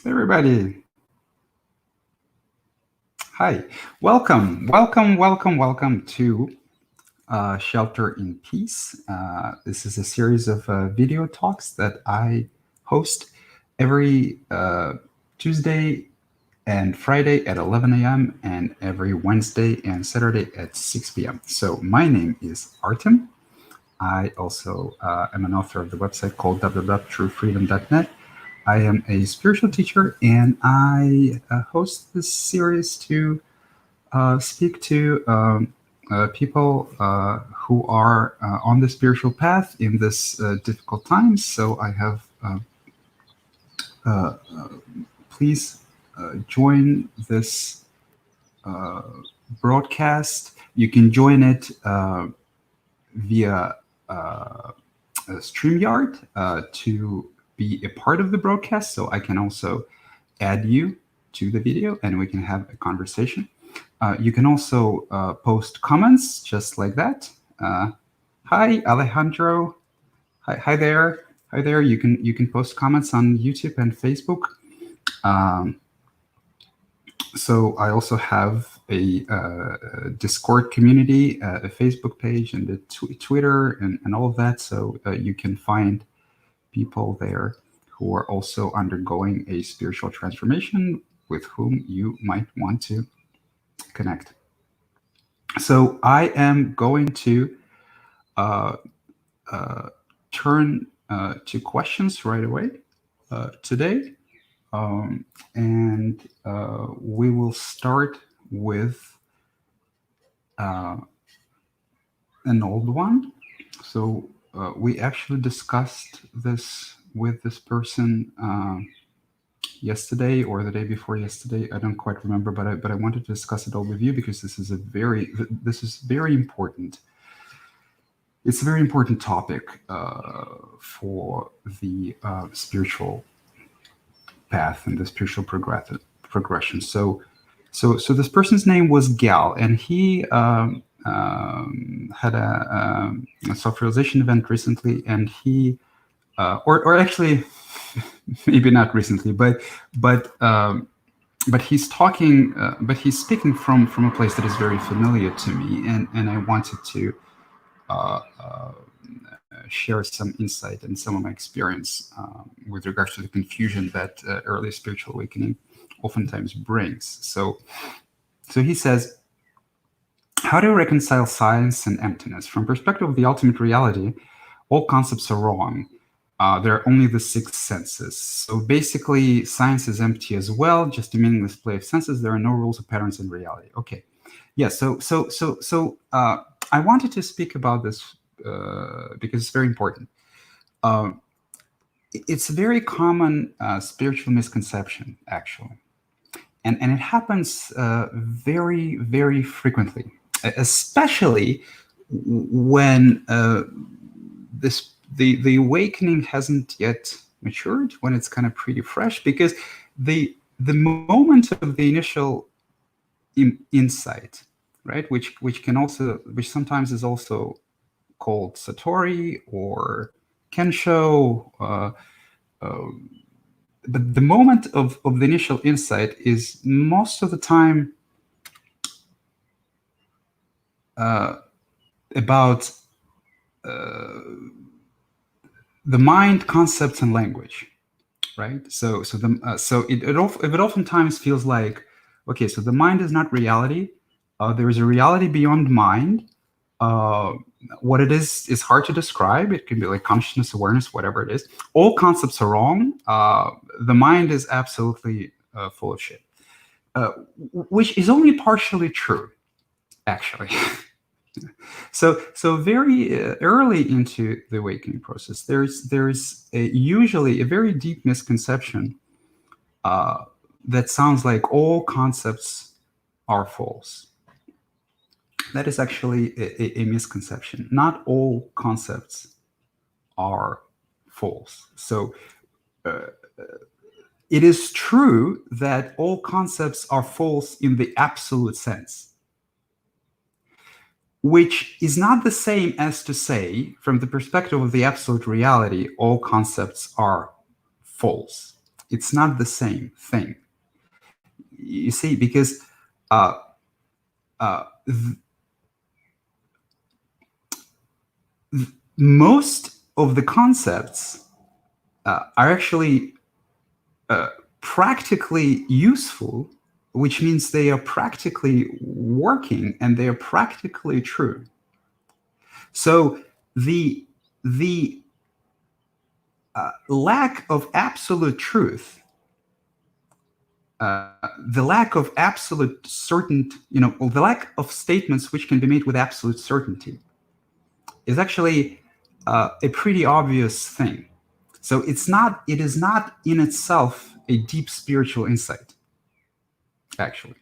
Everybody, hi. Welcome to Shelter in Peace. This is a series of video talks that I host every Tuesday and Friday at 11 a.m. and every Wednesday and Saturday at 6 p.m. So my name is Artem. I also am an author of the website called www.truefreedom.net. I am a spiritual teacher, and I host this series to speak to people who are on the spiritual path in this difficult times. So I have uh, please join this uh, broadcast. You can join it via StreamYard to be a part of the broadcast. So I can also add you to the video and we can have a conversation. You can also post comments just like that. Hi, Alejandro. Hi there. Hi there. You can post comments on YouTube and Facebook. Um, so I also have a Discord community, a Facebook page, and a Twitter, and all of that. So you can find people there who are also undergoing a spiritual transformation with whom you might want to connect. So I am going to uh, uh, turn to questions right away today. And we will start with uh, an old one. So we actually discussed this with this person yesterday or the day before yesterday. I don't quite remember, but I wanted to discuss it all with you because this is very important. It's a very important topic for the spiritual path and the spiritual progression. So this person's name was Gal, and he had a self-realization event recently, and he, or actually, maybe not recently, but he's talking, but he's speaking from a place that is very familiar to me, and I wanted to uh, uh, share some insight and some of my experience with regards to the confusion that early spiritual awakening oftentimes brings. So he says, how do you reconcile science and emptiness? From perspective of the ultimate reality, all concepts are wrong. There are only the six senses. So basically, science is empty as well, just a meaningless play of senses. There are no rules or patterns in reality. Okay, yeah. So I wanted to speak about this because it's very important. Uh, it's a very common spiritual misconception, actually, and it happens very frequently, especially when the awakening hasn't yet matured, when it's kind of pretty fresh, because the moment of the initial insight, right, which sometimes is also called satori or kensho, uh, but the moment of the initial insight is most of the time uh, about uh, the mind, concepts, and language, right? So it oftentimes feels like, okay, so the mind is not reality. There is a reality beyond mind. Uh, what it is hard to describe. It can be like consciousness, awareness, whatever it is. All concepts are wrong. The mind is absolutely full of shit, uh, which is only partially true, actually. So very early into the awakening process, usually a very deep misconception uh, that sounds like all concepts are false. That is actually a misconception. Not all concepts are false. So it is true that all concepts are false in the absolute sense, which is not the same as to say, from the perspective of the absolute reality, all concepts are false. It's not the same thing. You see, because uh, th- most of the concepts are actually practically useful, which means they are practically working and they are practically true. So the lack of absolute truth, the lack of absolute certainty, the lack of statements which can be made with absolute certainty, is actually a pretty obvious thing. So it is not in itself a deep spiritual insight, actually,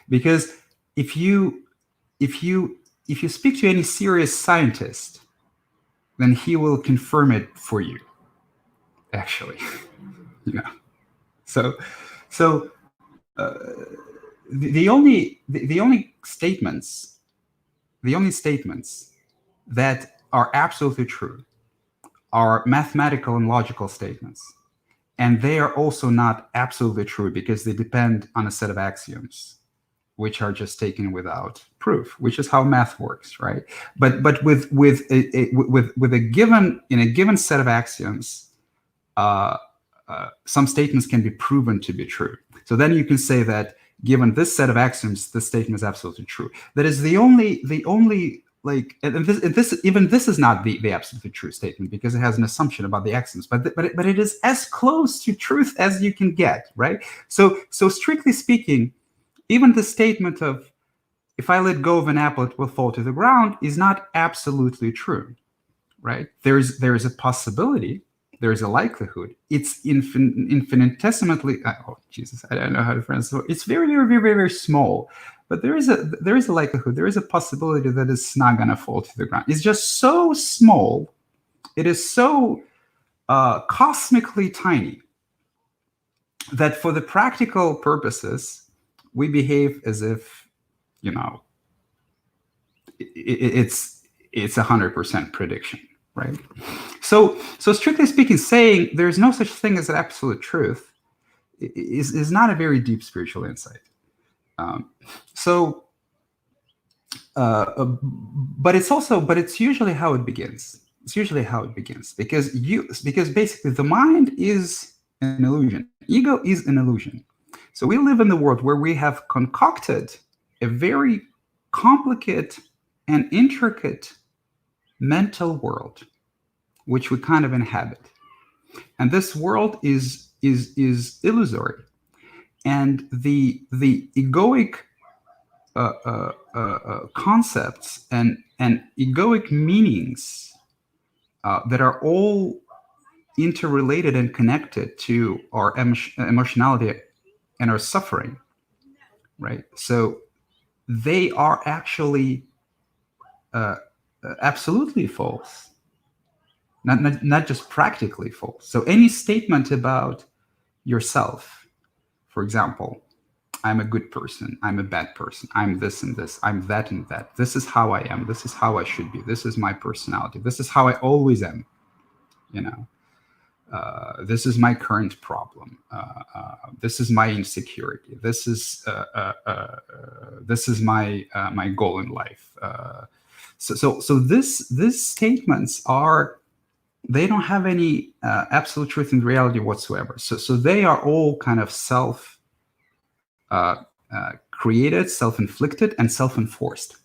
because if you if you if you speak to any serious scientist, then he will confirm it for you, actually. you know so so the only statements that are absolutely true are mathematical and logical statements, and they are also not absolutely true because they depend on a set of axioms which are just taken without proof, which is how math works, right? But with a given, in a given set of axioms, some statements can be proven to be true. So then you can say that given this set of axioms, this statement is absolutely true. That is the only like, and this is not the absolutely true statement because it has an assumption about the axioms, but it is as close to truth as you can get, right? So strictly speaking, even the statement of if I let go of an apple, it will fall to the ground is not absolutely true, right? There's a possibility, there's a likelihood. It's infinitesimally. Oh Jesus, I don't know how to pronounce it. It's very, very, very, very, very small, but there is a likelihood. There is a possibility that it's not gonna fall to the ground. It's just so small. It is so cosmically tiny that for the practical purposes, we behave as if it's 100% prediction, right? So strictly speaking, saying there's no such thing as an absolute truth is not a very deep spiritual insight. So but it's usually how it begins. It's usually how it begins because basically the mind is an illusion. Ego is an illusion. So we live in the world where we have concocted a very complicated and intricate mental world, which we kind of inhabit. And this world is illusory. And the egoic concepts and egoic meanings that are all interrelated and connected to our emotionality and our suffering, right? So they are actually absolutely false, not just practically false. So any statement about yourself, for example, I'm a good person, I'm a bad person, I'm this and this, I'm that and that, this is how I am, this is how I should be, this is my personality, this is how I always am, this is my current problem, this is my insecurity, this is my goal in life. So these statements they don't have any absolute truth in reality whatsoever. So they are all kind of created, self-inflicted, and self-enforced.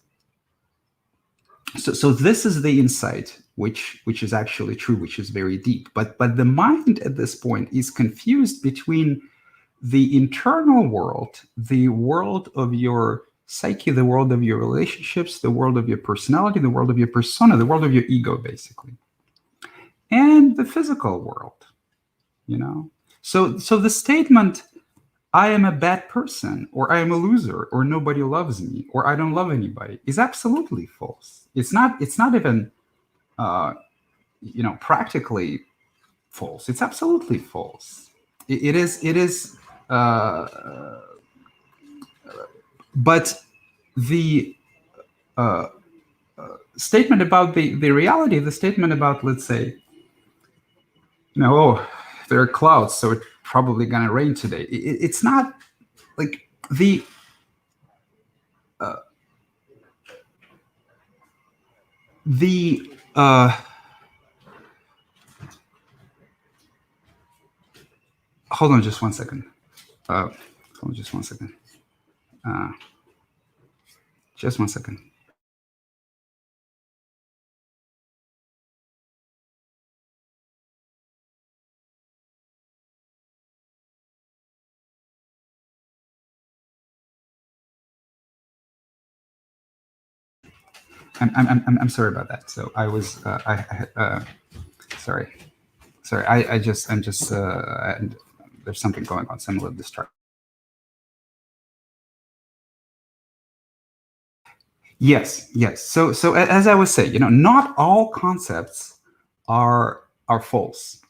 So this is the insight which is actually true, which is very deep. But the mind at this point is confused between the internal world, the world of your psyche, the world of your relationships, the world of your personality, the world of your persona, the world of your ego, basically, and the physical world. So the statement, I am a bad person, or I am a loser, or nobody loves me, or I don't love anybody, is absolutely false. It's not even practically false. It's absolutely false. It is but the statement about the reality, the statement about, let's say, oh, there are clouds, so it probably gonna rain today. It's not like uh, the hold on just one second. Hold on just one second. Just one second. I'm sorry about that. So I was sorry. I'm just there's something going on. So I'm a little distracted. Yes, yes. So as I was saying, not all concepts are false.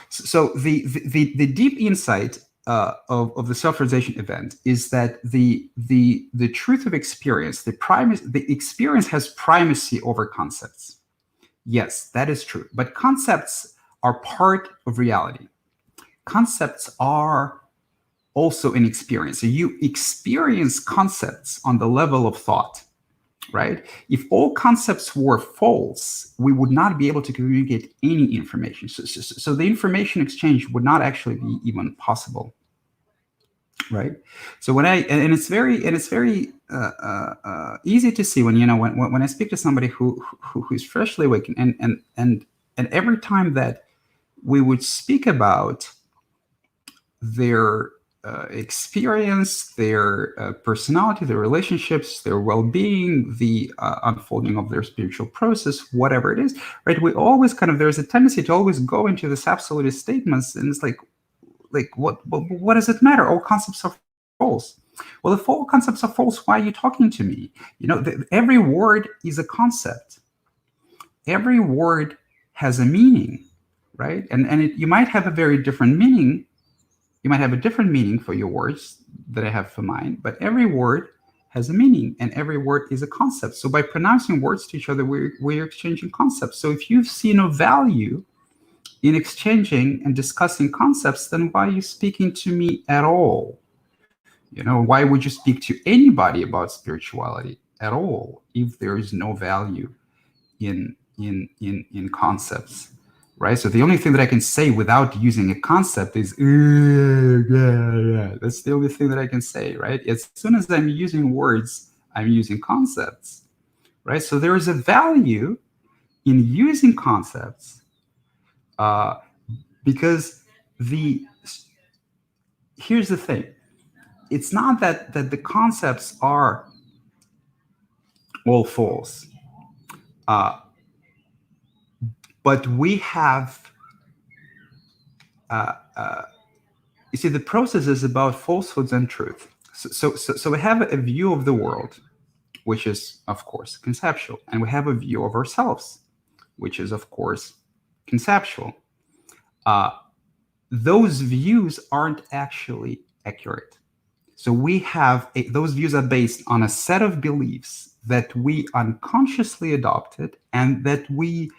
So the deep insight of the self-realization event is that the truth of experience, the experience has primacy over concepts. Yes, that is true. But concepts are part of reality. Concepts are also an experience. So you experience concepts on the level of thought, right? If all concepts were false, we would not be able to communicate any information. So the information exchange would not actually be even possible, right? So and it's very easy to see when I speak to somebody who's freshly awakened, and every time that we would speak about their experience, their personality, their relationships, their well-being, the unfolding of their spiritual process, whatever it is, right? We always there's a tendency to always go into this absolutist statements, and it's like what does it matter? All concepts are false. Well, if all concepts are false, why are you talking to me? Every word is a concept. Every word has a meaning, right? And you might have a very different meaning. You might have a different meaning for your words that I have for mine, but every word has a meaning, and every word is a concept. So by pronouncing words to each other, we're exchanging concepts. So if you see no value in exchanging and discussing concepts, then why are you speaking to me at all? Why would you speak to anybody about spirituality at all if there is no value in concepts? Right. So the only thing that I can say without using a concept is, that's the only thing that I can say, right? As soon as I'm using words, I'm using concepts, right? So there is a value in using concepts because here's the thing. It's not that the concepts are all false, but we have you see, the process is about falsehoods and truth. So we have a view of the world, which is, of course, conceptual. And we have a view of ourselves, which is, of course, conceptual. Those views aren't actually accurate. So we have those views are based on a set of beliefs that we unconsciously adopted and that we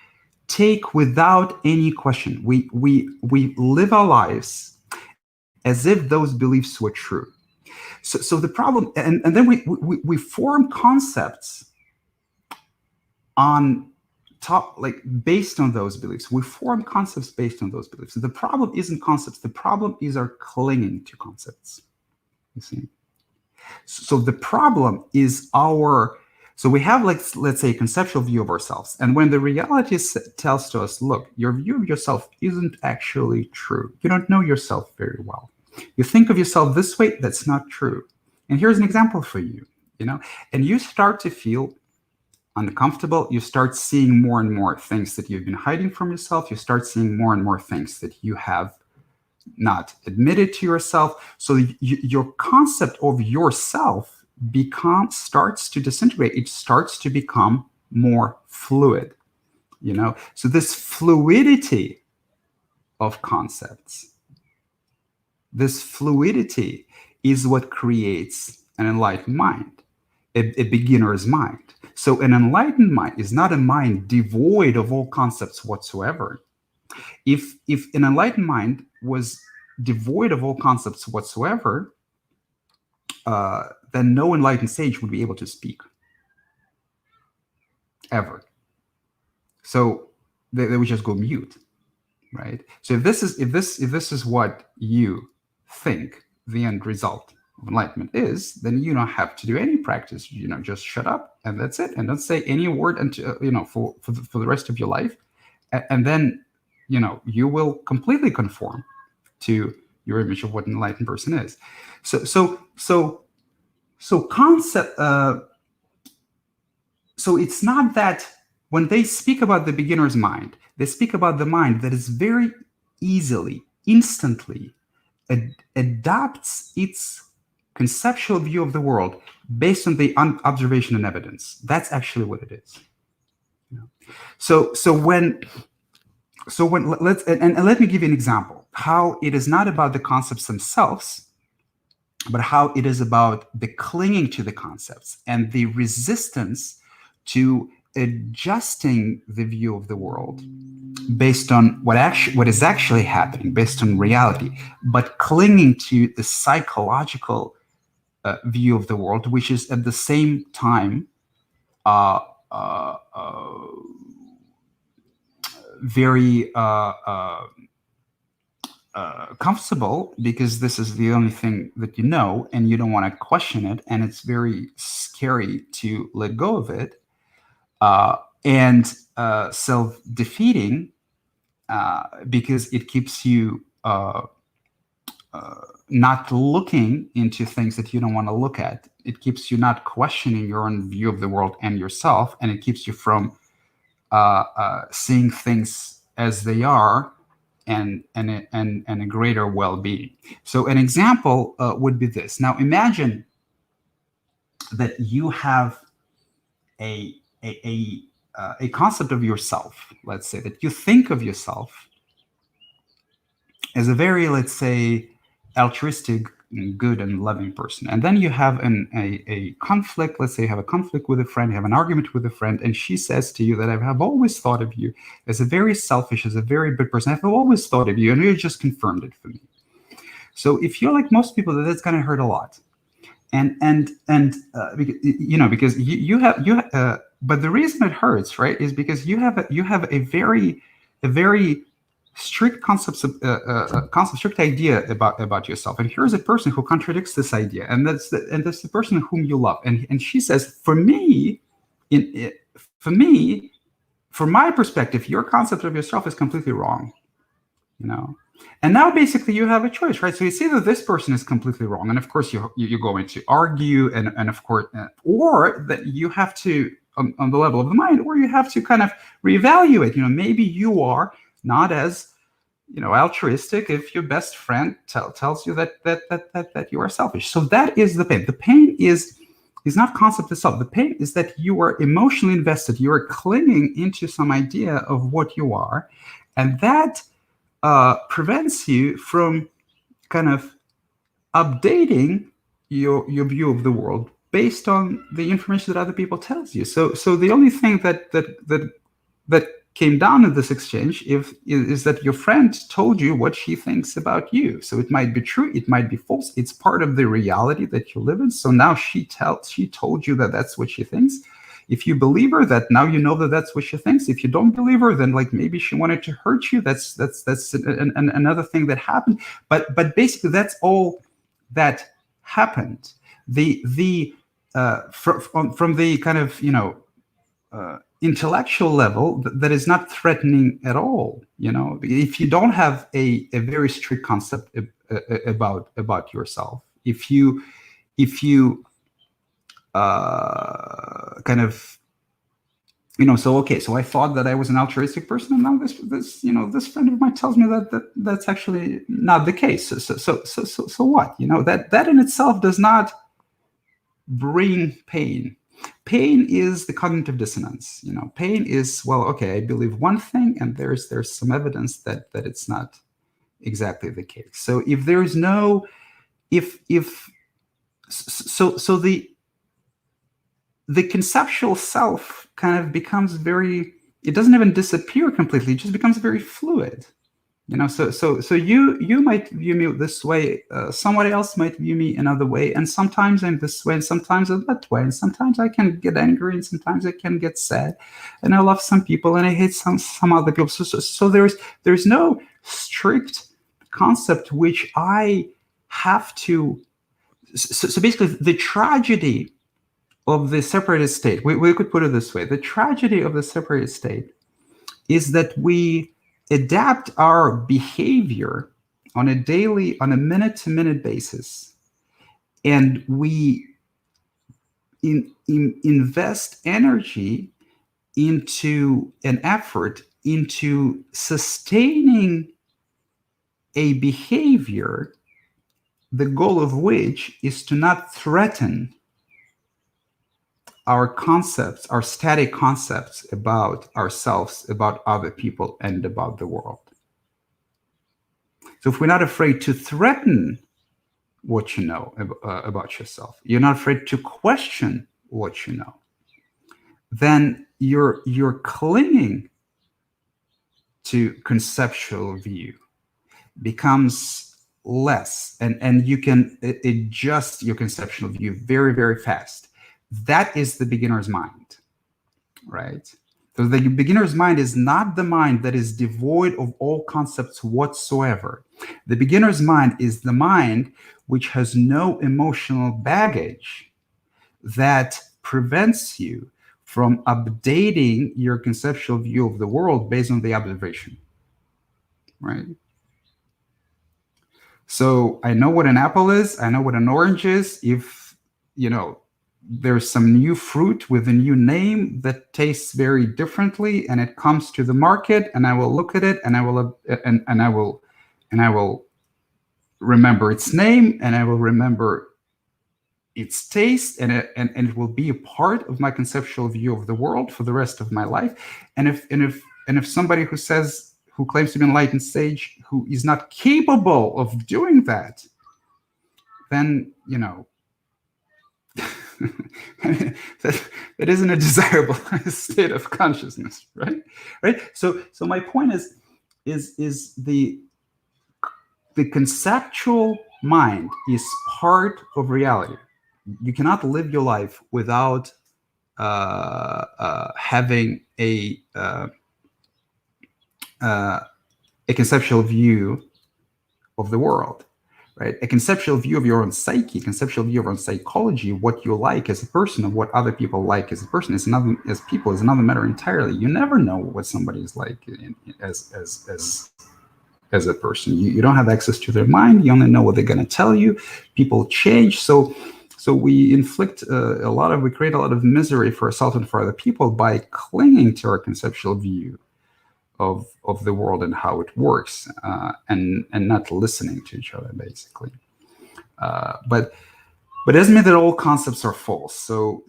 take without any question. We live our lives as if those beliefs were true. So the problem, and then we form concepts on top, like based on those beliefs. We form concepts based on those beliefs. The problem isn't concepts. The problem is our clinging to concepts. You see? So the problem is so we have, let's say, a conceptual view of ourselves. And when the reality tells to us, look, your view of yourself isn't actually true. You don't know yourself very well. You think of yourself this way, that's not true. And here's an example for you, and you start to feel uncomfortable. You start seeing more and more things that you've been hiding from yourself. You start seeing more and more things that you have not admitted to yourself. So your concept of yourself starts to disintegrate. It starts to become more fluid, So this fluidity of concepts, this fluidity is what creates an enlightened mind, a beginner's mind. So an enlightened mind is not a mind devoid of all concepts whatsoever. If an enlightened mind was devoid of all concepts whatsoever, then no enlightened sage would be able to speak ever. So they would just go mute, right? So if this is what you think the end result of enlightenment is, then you don't have to do any practice. Just shut up and that's it, and don't say any word until for the rest of your life, and then you will completely conform to your image of what an enlightened person is. So concept. So it's not that when they speak about the beginner's mind, they speak about the mind that is very easily, instantly adapts its conceptual view of the world based on the observation and evidence. That's actually what it is. So when let's and let me give you an example how it is not about the concepts themselves, but how it is about the clinging to the concepts and the resistance to adjusting the view of the world based on what is actually happening, based on reality, but clinging to the psychological view of the world, which is at the same time very comfortable, because this is the only thing that you know and you don't want to question it, and it's very scary to let go of it, and self-defeating, because it keeps you not looking into things that you don't want to look at. It keeps you not questioning your own view of the world and yourself, and it keeps you from seeing things as they are, and a greater well-being. So an example would be this. Now imagine that you have a concept of yourself. Let's say that you think of yourself as a very, let's say, altruistic, good and loving person, and then you have a conflict. Let's say you have a conflict with a friend, you have an argument with a friend, and she says to you that I have always thought of you as a very selfish, as a very bad person. I've always thought of you, and you just confirmed it for me. So if you're like most people, that's going to hurt a lot, and because you have but the reason it hurts, right, is because you have a very strict strict idea about yourself. And here's a person who contradicts this idea, and that's the person whom you love. And she says, from my perspective, your concept of yourself is completely wrong. And now basically you have a choice, right? So you see that this person is completely wrong, and of course you're going to argue, and of course, or that you have to on the level of the mind, or you have to kind of reevaluate. Maybe you are not as altruistic if your best friend tells you that you are selfish. So that is the pain. The pain is not concept itself. The pain is that you are emotionally invested. You are clinging into some idea of what you are, and that prevents you from kind of updating your view of the world based on the information that other people tells you. So the only thing that came down in this exchange is that your friend told you what she thinks about you. So it might be true, it might be false. It's part of the reality that you live in. So now she told you that that's what she thinks. If you believe her, that now you know that that's what she thinks. If you don't believe her, then like maybe she wanted to hurt you. That's another thing that happened. But basically, that's all that happened. From the kind of intellectual level, that is not threatening at all. If you don't have a very strict concept about yourself, if you kind of so I thought that I was an altruistic person, and now this friend of mine tells me that's actually not the case. So what? That in itself does not bring pain. Pain is the cognitive dissonance. Pain is, well, okay, I believe one thing, and there's some evidence that it's not exactly the case. So if there is no, so the conceptual self kind of becomes very, it doesn't even disappear completely, it just becomes very fluid. So you might view me this way, somebody else might view me another way, and sometimes I'm this way and sometimes I'm that way, and sometimes I can get angry and sometimes I can get sad, and I love some people and I hate some other people. So there's no strict concept which I have to. So basically, the tragedy of the separated state, we could put it this way: the tragedy of the separated state is that we adapt our behavior on a minute to minute basis, and we invest energy into an effort into sustaining a behavior, the goal of which is to not threaten our concepts, our static concepts about ourselves, about other people, and about the world. So if we're not afraid to threaten what you know about yourself, you're not afraid to question what you know, then you're clinging to conceptual view becomes less, and you can adjust your conceptual view very, very fast. That is the beginner's mind, right? So the beginner's mind is not the mind that is devoid of all concepts whatsoever. The beginner's mind is the mind which has no emotional baggage that prevents you from updating your conceptual view of the world based on the observation, right? So I know what an apple is. I know what an orange is. If, there's some new fruit with a new name that tastes very differently and it comes to the market, and I will look at it and I will remember its name, and I will remember its taste, and it will be a part of my conceptual view of the world for the rest of my life. And if somebody who claims to be an enlightened sage who is not capable of doing that, then that isn't a desirable state of consciousness, right? So my point is the conceptual mind is part of reality. You cannot live your life without having a conceptual view of the world, right? A conceptual view of your own psyche, conceptual view of your own psychology, what you like as a person, and what other people like as a person is another matter entirely. You never know what somebody is like as a person. You don't have access to their mind. You only know what they're going to tell you. People change, so we create a lot of misery for ourselves and for other people by clinging to our conceptual view of the world and how it works, and not listening to each other, basically. But it doesn't mean that all concepts are false. So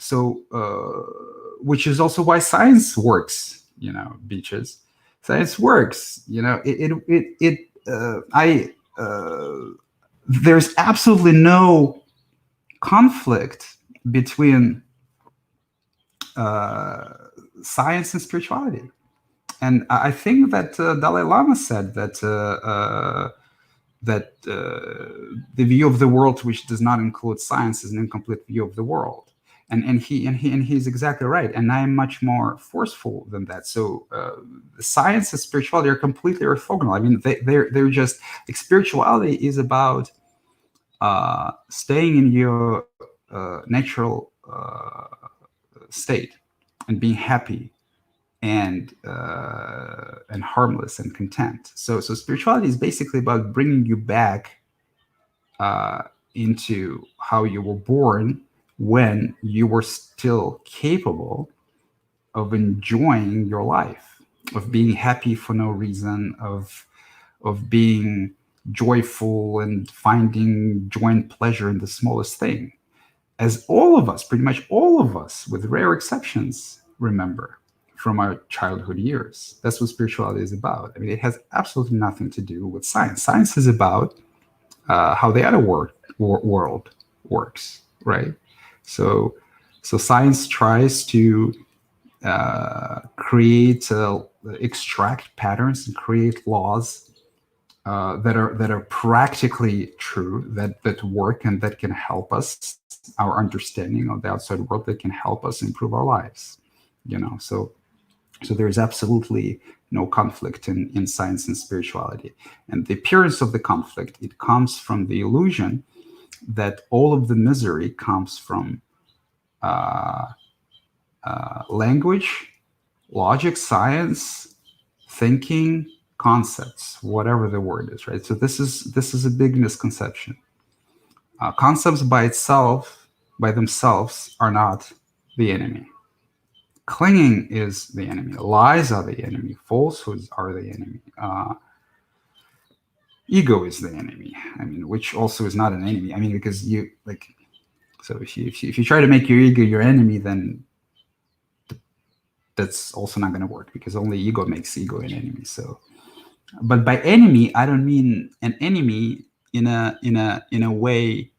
which is also why science works. Beaches. Science works. There's absolutely no conflict between science and spirituality. And I think that Dalai Lama said that the view of the world which does not include science is an incomplete view of the world, and he's exactly right. And I am much more forceful than that. So science and spirituality are completely orthogonal. I mean, they're just like, spirituality is about staying in your natural state and being happy and harmless and content. So spirituality is basically about bringing you back into how you were born when you were still capable of enjoying your life, of being happy for no reason, of being joyful and finding joy and pleasure in the smallest thing, as all of us, pretty much all of us, with rare exceptions, remember from our childhood years. That's what spirituality is about. I mean, it has absolutely nothing to do with science. Science is about how the other world works, right? So science tries to extract patterns and create laws that are practically true, that work and that can help us, our understanding of the outside world, that can help us improve our lives. So there is absolutely no conflict in science and spirituality. And the appearance of the conflict, it comes from the illusion that all of the misery comes from language, logic, science, thinking, concepts, whatever the word is, right? So this is a big misconception. Concepts by themselves are not the enemy. Clinging is the enemy. Lies are the enemy. Falsehoods are the enemy. Ego is the enemy. I mean, which also is not an enemy. I mean, because you like, so if you try to make your ego your enemy, then that's also not going to work, because only ego makes ego an enemy. So, but by enemy, I don't mean an enemy in a way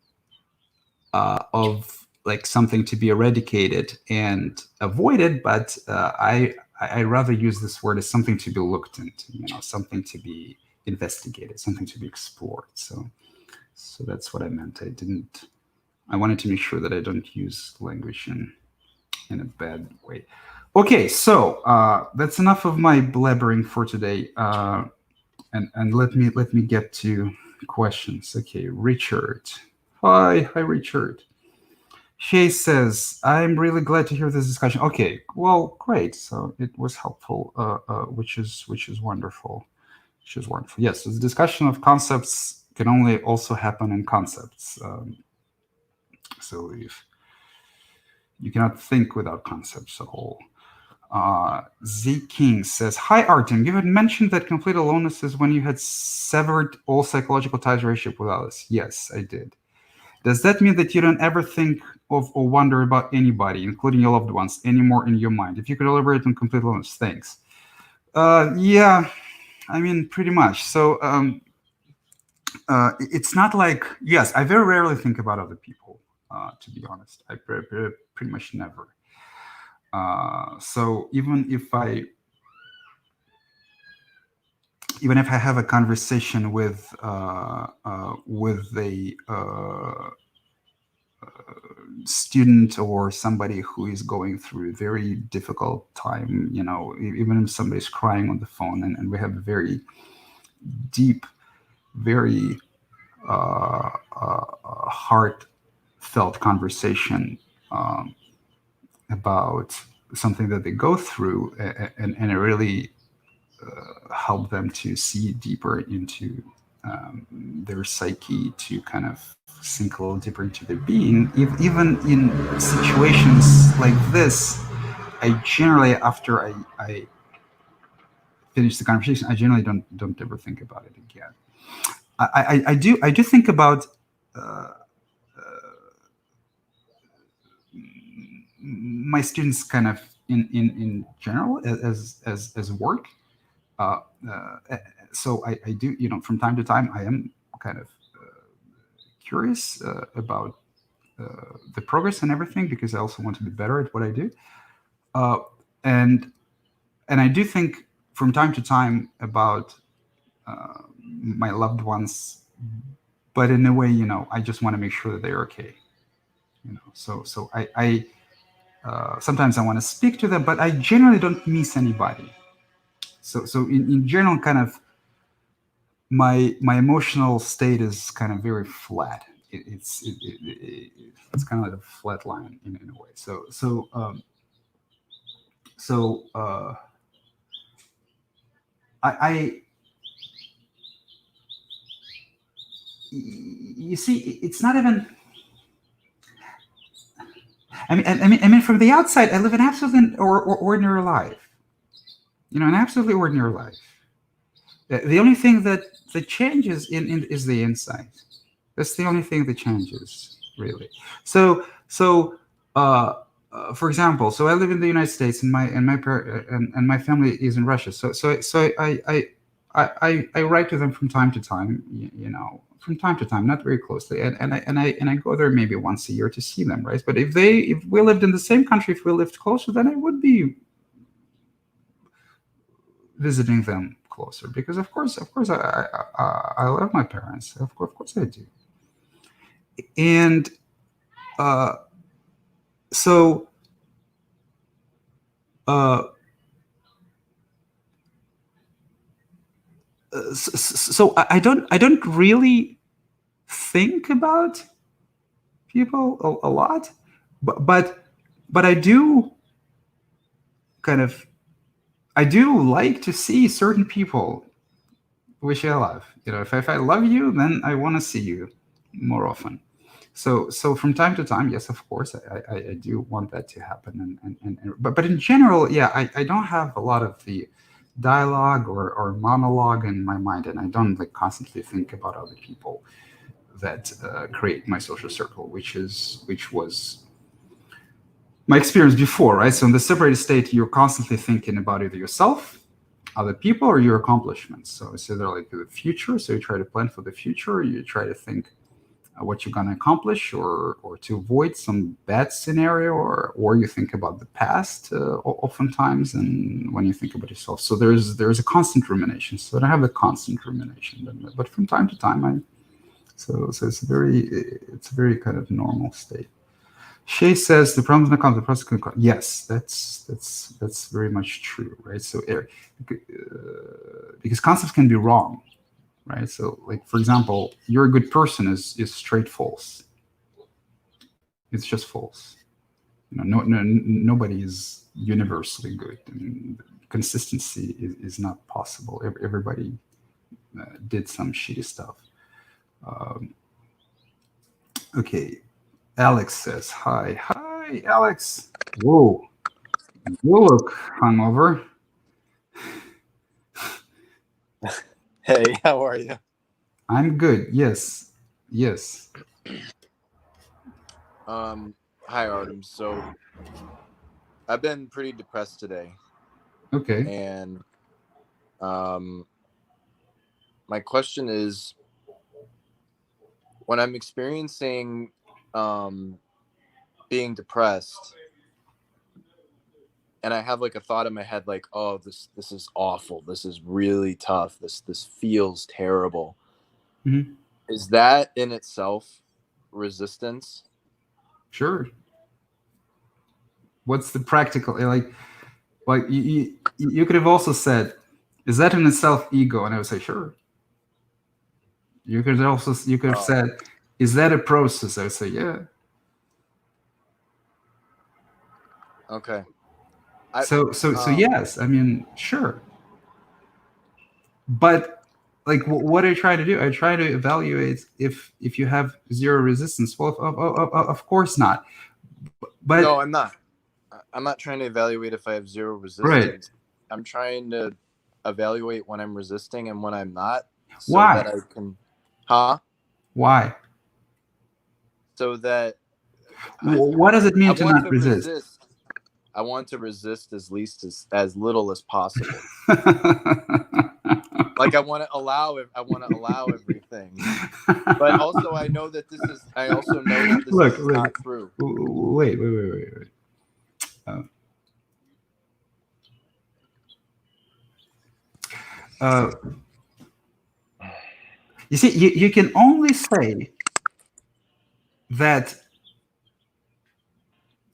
of like something to be eradicated and avoided, but I rather use this word as something to be looked into, something to be investigated, something to be explored. So that's what I meant. I wanted to make sure that I don't use language in a bad way. Okay, so that's enough of my blabbering for today, and let me get to questions. Okay, Richard. Hi, Richard. Shay says, I'm really glad to hear this discussion. Okay, well, great. So it was helpful, which is wonderful. Which is wonderful. Yes, so the discussion of concepts can only also happen in concepts. So if you cannot think without concepts at all. Z King says, hi, Artem. You had mentioned that complete aloneness is when you had severed all psychological ties or relationship with others. Yes, I did. Does that mean that you don't ever think of or wonder about anybody, including your loved ones, anymore in your mind? If you could elaborate on complete aloneness, thanks. Yeah, I mean, pretty much. So it's not like, yes, I very rarely think about other people, to be honest. I pretty much never. So even if I have a conversation with a student or somebody who is going through a very difficult time, even if somebody's crying on the phone, and we have a very deep, very heartfelt conversation about something that they go through, and I really help them to see deeper into their psyche, to kind of sink a little deeper into their being. Even in situations like this, I generally, after I finish the conversation, I generally don't ever think about it again. I do think about my students kind of in general as work. So I do, from time to time, I am kind of curious about the progress and everything, because I also want to be better at what I do. And I do think from time to time about my loved ones, but in a way, I just want to make sure that they're okay. So I sometimes I want to speak to them, but I generally don't miss anybody. So in general, kind of my emotional state is kind of very flat. It's kind of like a flat line in a way. I you see, it's not even. I mean, from the outside, I live an absolutely ordinary life. An absolutely ordinary life. The only thing that changes is the inside. That's the only thing that changes, really. So for example, so I live in the United States, and my family is in Russia. So I write to them from time to time, from time to time, not very closely, and I go there maybe once a year to see them, right? But if we lived in the same country, if we lived closer, then I would be visiting them closer, because of course I love my parents. Of course I do. And uh, so uh, so I don't really think about people a lot, but I do kind of I do like to see certain people which I love. If I love you, then I want to see you more often. So from time to time, yes, of course, I do want that to happen. But in general, yeah, I don't have a lot of the dialogue or monologue in my mind, and I don't like constantly think about other people that create my social circle, which was my experience before, right? So in the separated state, you're constantly thinking about either yourself, other people, or your accomplishments. So it's either like the future, so you try to plan for the future, you try to think what you're going to accomplish, or to avoid some bad scenario, or you think about the past oftentimes, and when you think about yourself. So there's a constant rumination. So I don't have a constant rumination, but from time to time so it's a very kind of normal state. Shay says the problems not come, the process can come. Yes, that's very much true, right? So because concepts can be wrong, right? So like for example, you're a good person is straight false. It's just false. Nobody is universally good. I mean, consistency is not possible. Everybody did some shitty stuff. Um, okay, Alex says hi. Hi, Alex. Whoa, you look hungover. Hey, how are you? I'm good. Yes, yes. Hi Artem. So I've been pretty depressed today, Okay. and um, my question is, when I'm experiencing um being depressed, and I have like a thought in my head, like, oh, this is awful. This is really tough. This feels terrible. Hmm. Is that in itself resistance? Sure. What's the practical like you could have also said, is that in itself ego? And I would say sure. You could have Oh, said, is that a process? I would say yeah. okay. I So um yes, I mean sure. But like what I try to do, I try to evaluate if you have zero resistance. Well, of course not. no, But I'm not. I'm not trying to evaluate if I have zero right. resistance. I'm trying to evaluate when I'm resisting and when I'm not, so that Why? I can, huh? Why? So that I, What does it I mean to want not to resist? resist. I want to resist as little as possible. Like I want to allow everything, but also I know that this is. I also know that this Look, is look. not true. Wait. Uh, uh, you see, you can only say that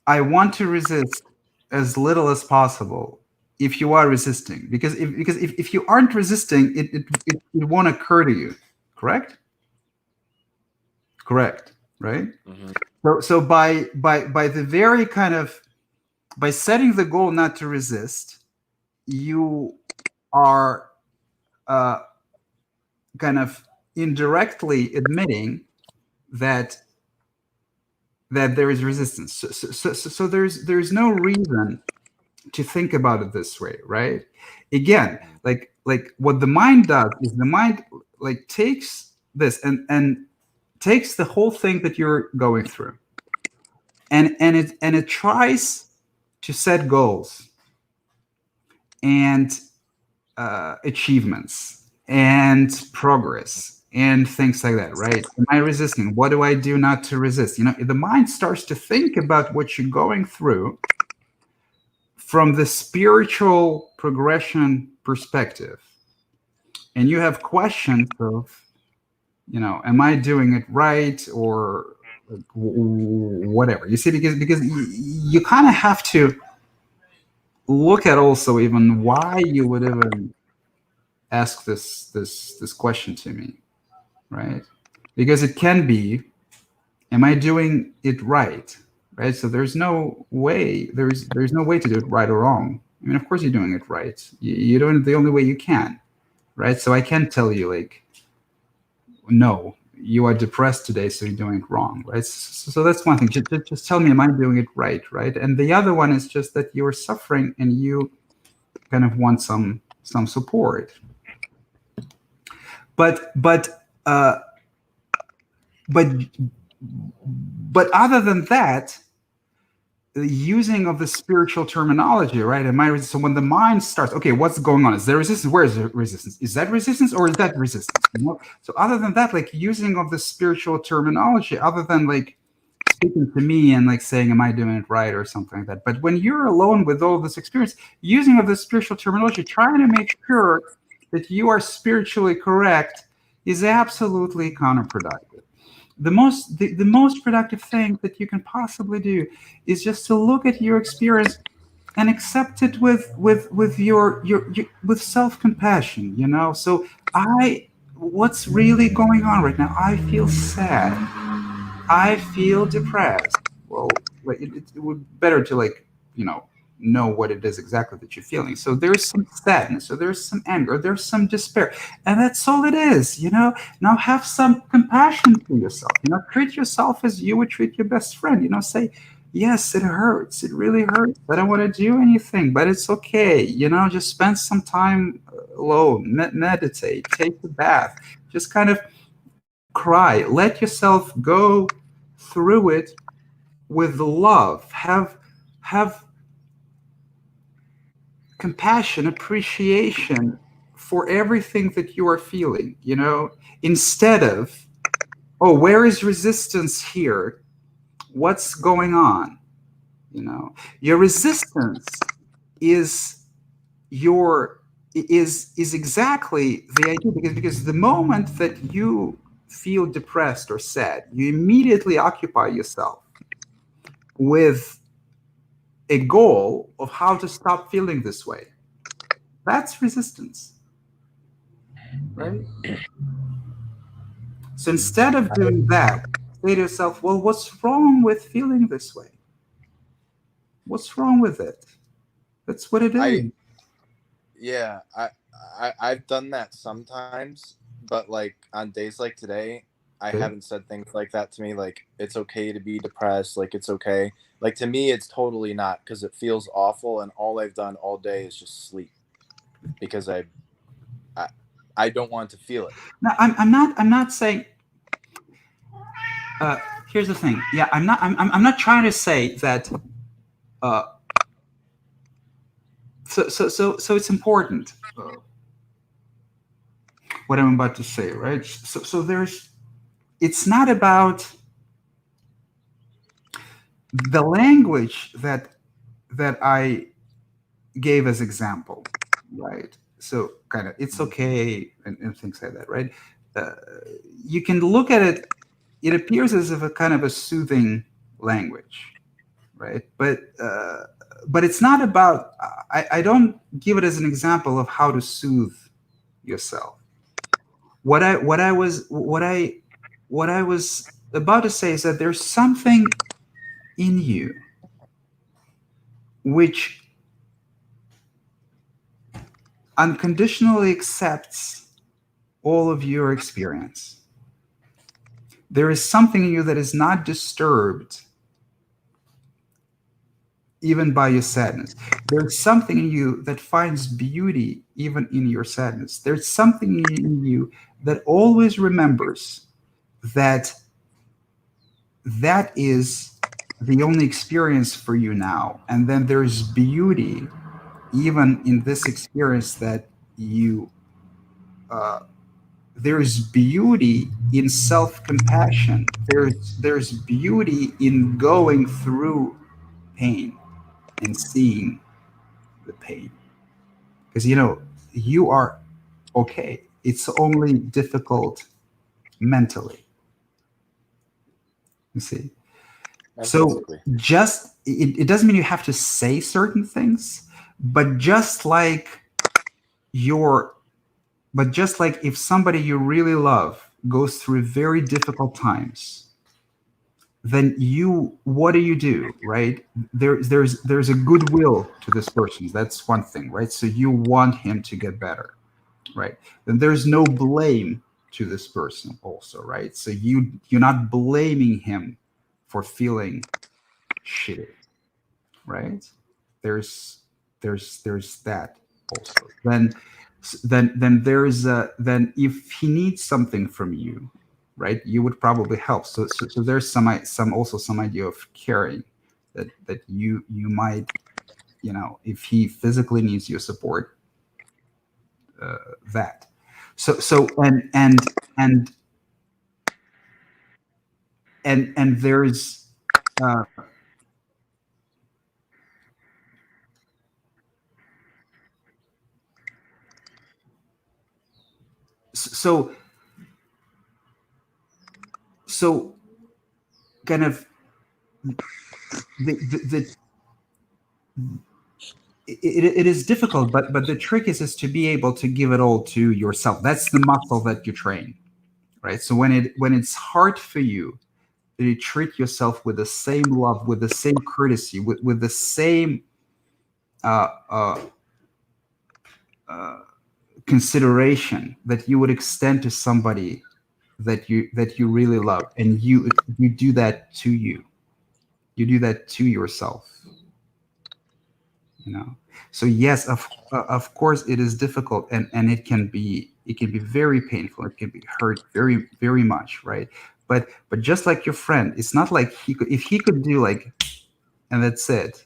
I want to resist as little as possible if you are resisting, because if you aren't resisting, it won't occur to you. Correct? Correct. Right? Hmm. So by the very kind of by setting the goal not to resist, you are uh, kind of indirectly admitting that there is resistance. So there's no reason to think about it this way, right? Again, like what the mind does is the mind like takes this and takes the whole thing that you're going through, and it tries to set goals and achievements and progress and things like that, right? Am I resisting? What do I do not to resist? The mind starts to think about what you're going through from the spiritual progression perspective. and you have questions of, am I doing it right, or like, whatever. You see, because you kind of have to look at also even why you would even ask this question to me, right? Because it can be, am I doing it right, right? So there's no way to do it right or wrong. I mean, of course you're doing it right. You're doing it the only way you can, right? So I can't tell you like, no, you are depressed today, so you're doing it wrong, right? So that's one thing. Just tell me, am I doing it right, right? And the other one is just that you're suffering and you kind of want some support. But but but other than that, the using of the spiritual terminology, right? So when the mind starts, okay, what's going on? Is there resistance? Where is the resistance? Is that resistance or is that resistance? So other than that, like using of the spiritual terminology, other than like speaking to me and like saying, am I doing it right or something like that? But when you're alone with all this experience, using of the spiritual terminology, trying to make sure that you are spiritually correct is absolutely counterproductive. The most productive thing that you can possibly do is just to look at your experience and accept it with your with self-compassion, so I what's really going on right now? I feel sad, I feel depressed. Well, like it would be better to like, know what it is exactly that you're feeling. So there's some sadness, so there's some anger, there's some despair, and that's all it is. Now have some compassion for yourself. Treat yourself as you would treat your best friend. Say, yes, it hurts, it really hurts, I don't want to do anything, but it's okay. Just spend some time alone, meditate, take a bath, just kind of cry, let yourself go through it with love. Have compassion, appreciation for everything that you are feeling, instead of, oh, where is resistance here? What's going on? Your resistance is your is exactly the idea, because the moment that you feel depressed or sad, you immediately occupy yourself with a goal of how to stop feeling this way. That's resistance, right? So instead of doing that, say to yourself, well, what's wrong with feeling this way? What's wrong with it? That's what it I is. Yeah, I've done that sometimes, but like on days like today, I Okay. haven't said things like that to me. Like it's okay to be depressed. Like it's okay. Like to me, it's totally not, because it feels awful, and all I've done all day is just sleep because I, I don't want to feel it. Now, I'm not saying. Uh, Here's the thing. Yeah, I'm not trying to say that. Uh, so it's important. What I'm about to say, right? So there's. It's not about the language that I gave as example, right? So kind of it's okay, and things like that, right? Uh, you can look at it. It appears as if a kind of a soothing language, right? But it's not about. I don't give it as an example of how to soothe yourself. What I was about to say is that there's something in you which unconditionally accepts all of your experience. There is something in you that is not disturbed even by your sadness. There's something in you that finds beauty even in your sadness. There's something in you that always remembers that that is the only experience for you now. And then there's beauty even in this experience that you uh, there's beauty in self-compassion. There's beauty in going through pain and seeing the pain, because you are okay. It's only difficult mentally. You see. And So physically. just it doesn't mean you have to say certain things, but just like your but just like if somebody you really love goes through very difficult times, then you what do, right? There's a goodwill to this person. That's one thing, right? So you want him to get better, right? Then there's no blame to this person also, right? So you're not blaming him for feeling shitty, right? There's there's that also. Then there's then if he needs something from you, right? You would probably help. So there's some also some idea of caring that you might, if he physically needs your support, that. So and there's uh, so so kind of the it is difficult, but the trick is to be able to give it all to yourself. That's the muscle that you train, right? So when it's hard for you, you treat yourself with the same love, with the same courtesy, with the same uh, uh, uh, consideration that you would extend to somebody that you really love, and you do that to you do that to yourself, you know. So yes, of course it is difficult, and it can be very painful, it can be hurt very very much, right? But just like your friend, it's not like if he could do like, and that's it,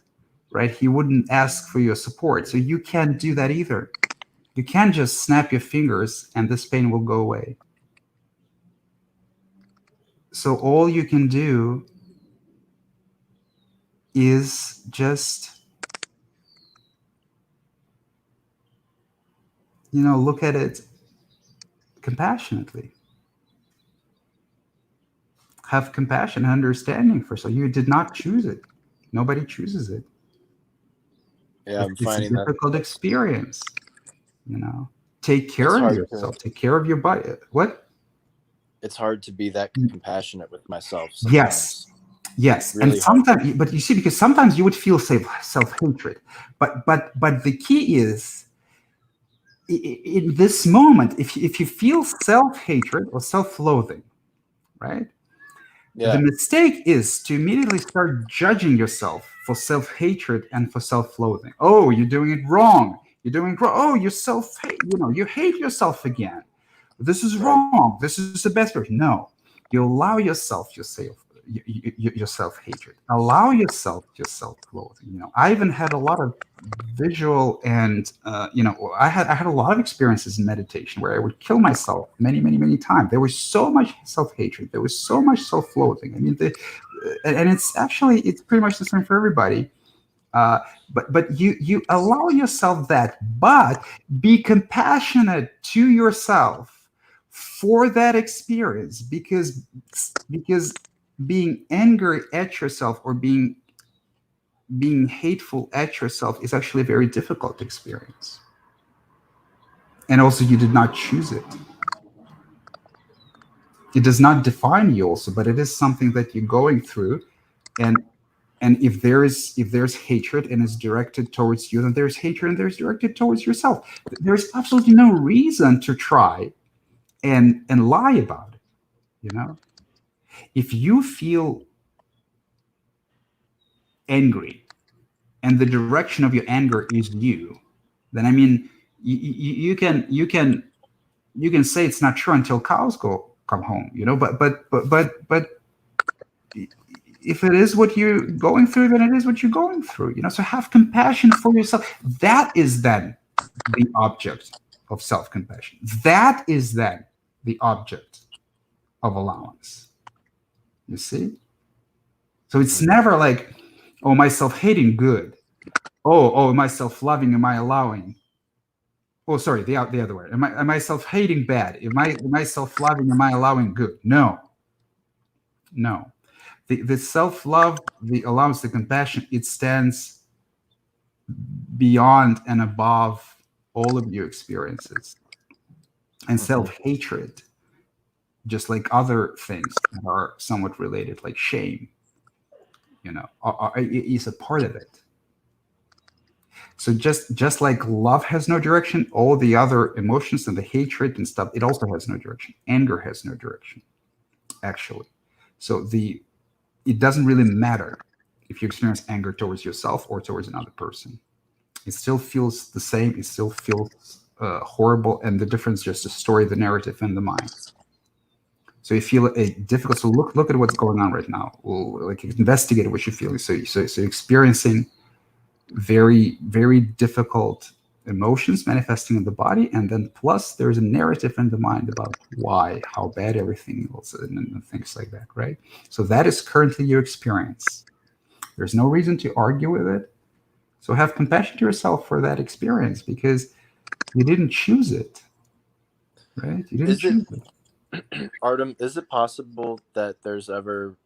right? He wouldn't ask for your support, so you can't do that either. You can't just snap your fingers and this pain will go away. So all you can do is just, look at it compassionately. Have compassion and understanding for, so you did not choose it. Nobody chooses it. Yeah, I'm It's a finding that difficult experience. Take it's care of hard to yourself, take care of your body. What? it's hard to be that compassionate with myself Yes. sometimes. Yes, and Really hard. sometimes, but you see, because sometimes you would feel self-hatred, but the key is, in this moment, if you feel self-hatred or self-loathing, right? The Yeah. mistake is to immediately start judging yourself for self-hatred and for self-loathing. Oh, you're doing it wrong. You're doing it wrong. Oh, you're self-hate. You hate yourself again. This is Right. wrong. This is the best version. No, you allow yourself your self-hatred. Allow yourself your self-loathing. I even had a lot of visual and I had a lot of experiences in meditation where I would kill myself many many many times. There was so much self-hatred, there was so much self-loathing. I mean, and it's pretty much the same for everybody. But you allow yourself that, but be compassionate to yourself for that experience, because being angry at yourself or being hateful at yourself is actually a very difficult experience. And also, you did not choose it. It does not define you also, but it is something that you're going through. And if there's hatred and it's directed towards you, then there's hatred and there's directed towards yourself. There's absolutely no reason to try and lie about it. If you feel angry and the direction of your anger is you, then I mean, you can say it's not true until cows come home. But if it is what you're going through, then it is what you're going through. So have compassion for yourself. That is then the object of self-compassion. That is then the object of allowance. You see? So it's Mhm. never like, oh, my self-hating good. Oh, my self-loving, am I allowing? Oh, sorry, the other way. Am I self-hating bad? Am I self-loving? Am I allowing good? No, no. The self-love, the allowance, the compassion, it stands beyond and above all of your experiences. And Mhm. self-hatred, just like other things that are somewhat related, like shame, is a part of it. So just like love has no direction, all the other emotions and the hatred and stuff, it also has no direction. Anger has no direction, actually. So the it doesn't really matter if you experience anger towards yourself or towards another person. It still feels the same. It still feels horrible, and the difference is just the story, the narrative, and the mind. So you feel a difficult. So look at what's going on right now. Like investigate what you're feeling. So you're experiencing very difficult emotions manifesting in the body, and then plus there's a narrative in the mind about why, how bad everything is, and things like that, right? So that is currently your experience. There's no reason to argue with it. So have compassion to yourself for that experience because you didn't choose it, right? You didn't Is it choose it. Artem? Is it possible that there's ever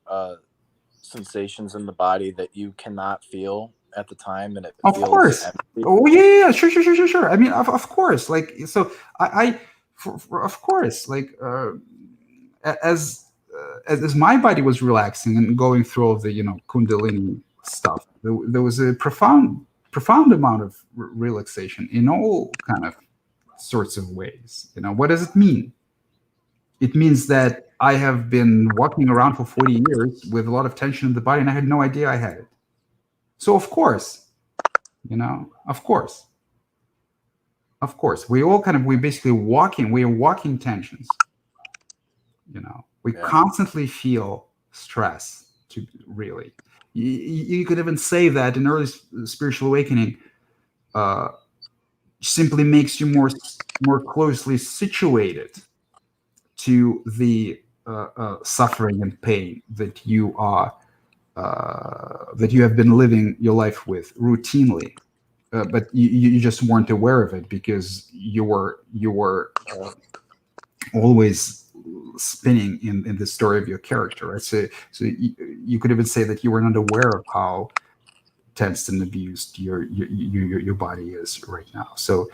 sensations in the body that you cannot feel at the time, and it Of feels course. empty? Oh yeah. Sure. I mean, of course. Like so, of course. Like as my body was relaxing and going through all the Kundalini stuff, there was a profound amount of relaxation in all kind of sorts of ways. What does it mean? It means that I have been walking around for 40 years with a lot of tension in the body, and I had no idea I had it. So of course, of course. Of course, we basically we are walking tensions. We Yeah. constantly feel stress. To really, you could even say that an early spiritual awakening uh, simply makes you more closely situated to the suffering and pain that you have been living your life with routinely, but you just weren't aware of it because you were always spinning in the story of your character, right? So you could even say that you were not aware of how tensed and abused your body is right now. So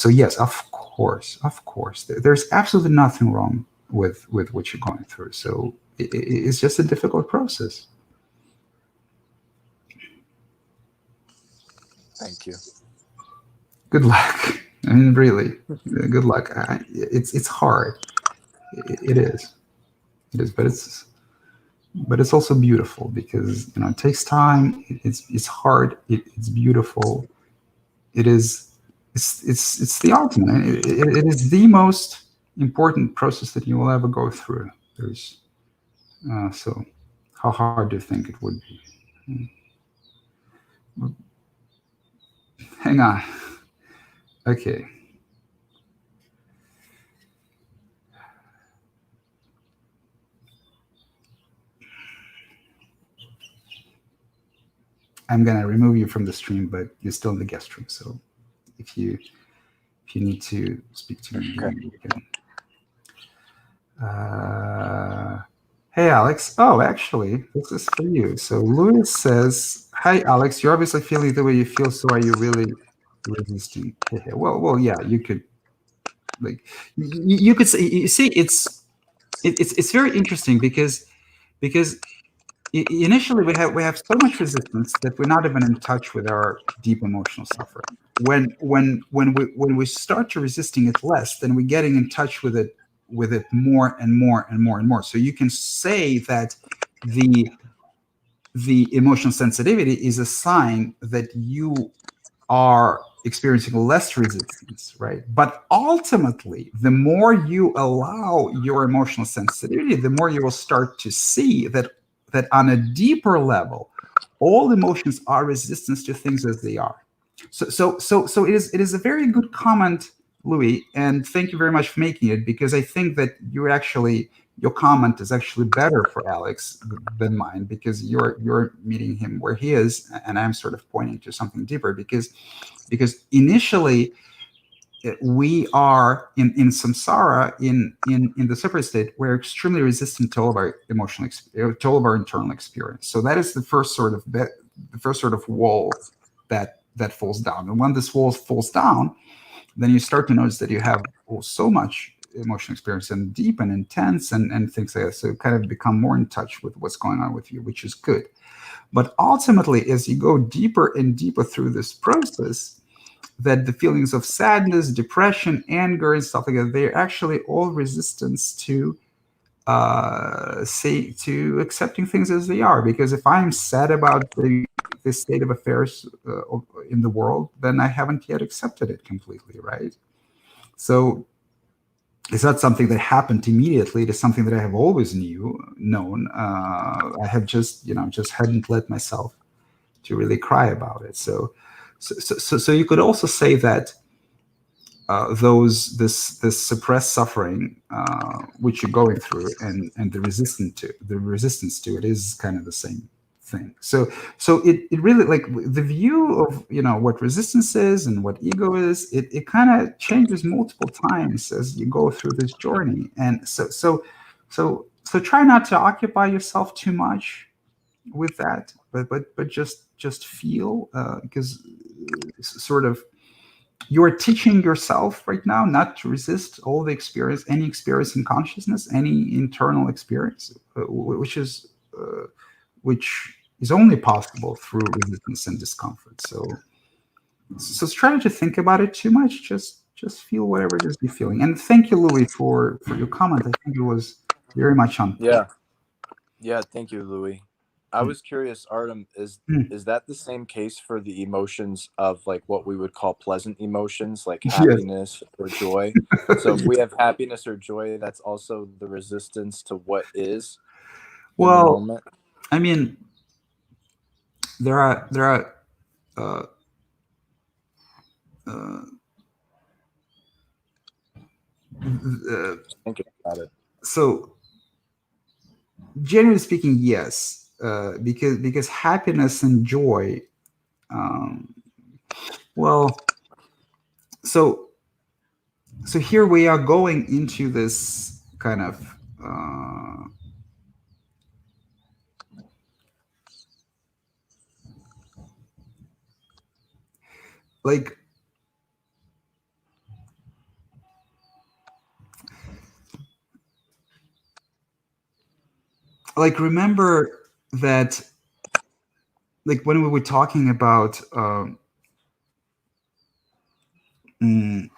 yes, of course, there's absolutely nothing wrong with what you're going through. So it's just a difficult process. Thank you. Good luck. I mean, really, good luck. It's hard. It is. It is, but it's also beautiful because it takes time. It's hard. It's beautiful. It is. It's the ultimate. It is the most important process that you will ever go through. There's so how hard do you think it would be? Hang on. Okay. I'm gonna remove you from the stream, but you're still in the guest room. So if you need to speak to me, Okay. you can. Hey, Alex. Oh, actually, this is for you. So Louis says, "Hi, Alex. You're obviously feeling the way you feel. So are you really resisting?" Well, yeah. You could like you could say. You see, it's very interesting because initially we have so much resistance that we're not even in touch with our deep emotional suffering. When we start to resisting it less, then we're getting in touch with it more and more and more and more. So you can say that the the emotional sensitivity is a sign that you are experiencing less resistance, right? But ultimately, the more you allow your emotional sensitivity, the more you will start to see that on a deeper level, all emotions are resistance to things as they are. So it is a very good comment, Louis, and thank you very much for making it because I think that your comment is actually better for Alex than mine because you're meeting him where he is, and I'm sort of pointing to something deeper because initially we are in samsara, in the separate state, we're extremely resistant to all of our to all of our internal experience. So that is the first sort of wall that falls down. And when this wall falls down, then you start to notice that you have so much emotional experience, and deep and intense, and things like that. So you kind of become more in touch with what's going on with you, which is good. But ultimately, as you go deeper and deeper through this process, that the feelings of sadness, depression, anger, and stuff like that, they're actually all resistance to say to accepting things as they are. Because if I'm sad about this state of affairs in the world, then I haven't yet accepted it completely, right? So it's not something that happened immediately. It is something that I have always known. I have just hadn't let myself to really cry about it. So you could also say that this suppressed suffering which you're going through, and the resistance to it is kind of the same thing. So it really, like, the view of what resistance is and what ego is, it kind of changes multiple times as you go through this journey. And so try not to occupy yourself too much with that, but just feel, because sort of you are teaching yourself right now not to resist all the experience, any experience in consciousness, any internal experience, which is only possible through resistance and discomfort. So try not to think about it too much. Just feel whatever it is you're feeling. And thank you, Louis, for your comment. I think it was very much on point. Yeah, thank you, Louis. I was curious, Artem, Mm. is that the same case for the emotions of like what we would call pleasant emotions, like Yes. happiness or joy? So if we have happiness or joy, that's also the resistance to what is in the Well, moment. I mean, there are uh, uh, Thinking about it. so generally speaking, yes, because happiness and joy, um, well, so so here we are going into this kind of like remember that, like, when we were talking about mm,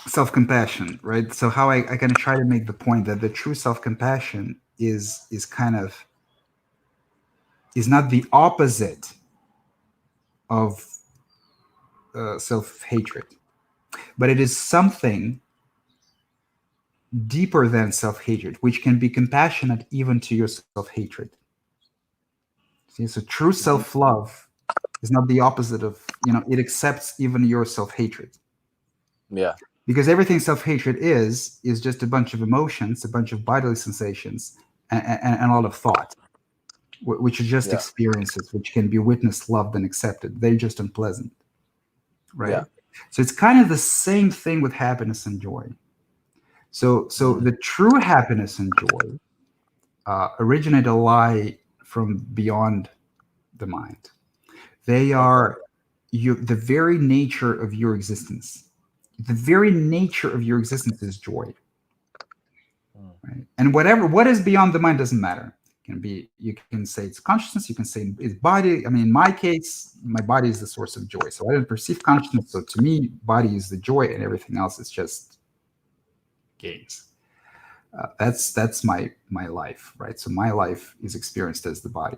self-compassion, right? So how I kind of try to make the point that the true self-compassion is kind of is not the opposite of self-hatred, but it is something deeper than self-hatred, which can be compassionate even to your self-hatred. See, so true Mhm. self-love is not the opposite of, it accepts even your self-hatred. Yeah, Because everything self-hatred is just a bunch of emotions, a bunch of bodily sensations, and a lot of thought, which are just yeah, experiences which can be witnessed, loved, and accepted. They're just unpleasant, yeah. right? So it's kind of the same thing with happiness and joy. So Mhm. the true happiness and joy originate a lie from beyond the mind. They Okay. are the very nature of your existence. The very nature of your existence is joy, Mm. right? And what is beyond the mind doesn't matter. It can be, you can say it's consciousness, you can say it's body. I mean, in my case, my body is the source of joy. So I don't perceive consciousness. So to me, body is the joy, and everything else is just games. That's my life, right? So my life is experienced as the body.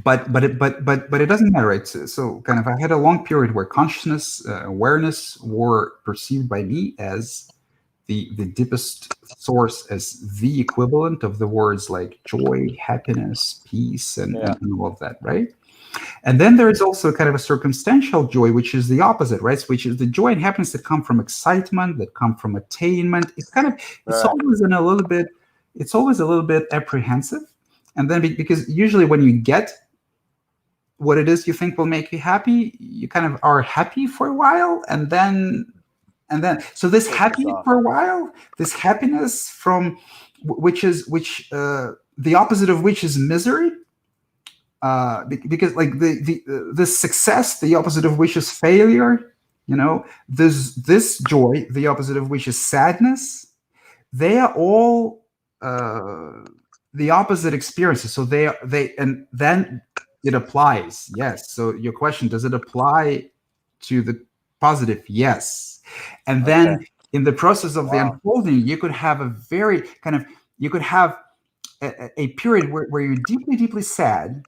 But it doesn't matter, right? So kind of, I had a long period where consciousness, awareness were perceived by me as the deepest source, as the equivalent of the words like joy, happiness, peace, Yeah. and all of that, right? And then there is also kind of a circumstantial joy, which is the opposite, right? Which is the joy and happiness that come from excitement, that come from attainment. It's kind of, it's Right. always in a little bit, it's always a little bit apprehensive. And then because usually when you get what it is you think will make you happy, you kind of are happy for a while, and then so this Filters happy off. for a while, this happiness from which the opposite of which is misery, because like the success, the opposite of which is failure, this joy, the opposite of which is sadness, they are all uh, the opposite experiences. So they and then it applies. Yes. So your question, does it apply to the positive? Yes. And Okay. then in the process of the Wow. unfolding, you could have a very kind of you could have a period where you're deeply, deeply sad,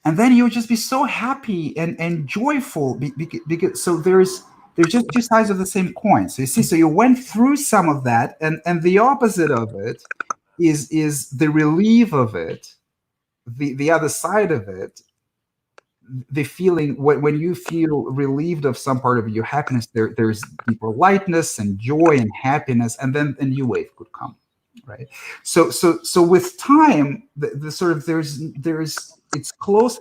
and then you would just be so happy and joyful because so there's just two sides of the same coin. So you see, so you went through some of that, and the opposite of it is the relief of it, the other side of it, the feeling when you feel relieved of some part of your happiness, there's deeper lightness and joy and happiness, and then a new wave could come, right? So with time, the sort of there's it's close.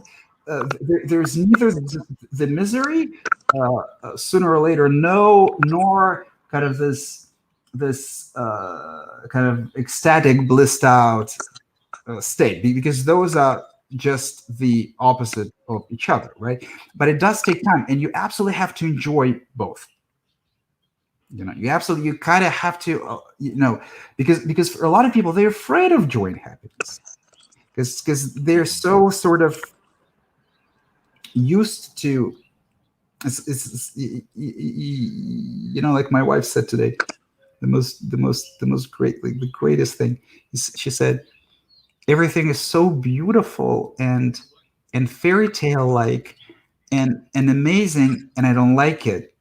There's neither the misery, sooner or later, no, nor kind of this kind of ecstatic, blissed out state, because those are just the opposite of each other, right? But it does take time, and you absolutely have to enjoy both. You kind of have to, because for a lot of people, they're afraid of joy and happiness because they're so sort of used to. Like my wife said today, the most great, like the greatest thing. She said, everything is so beautiful and fairy tale like and amazing, and I don't like it.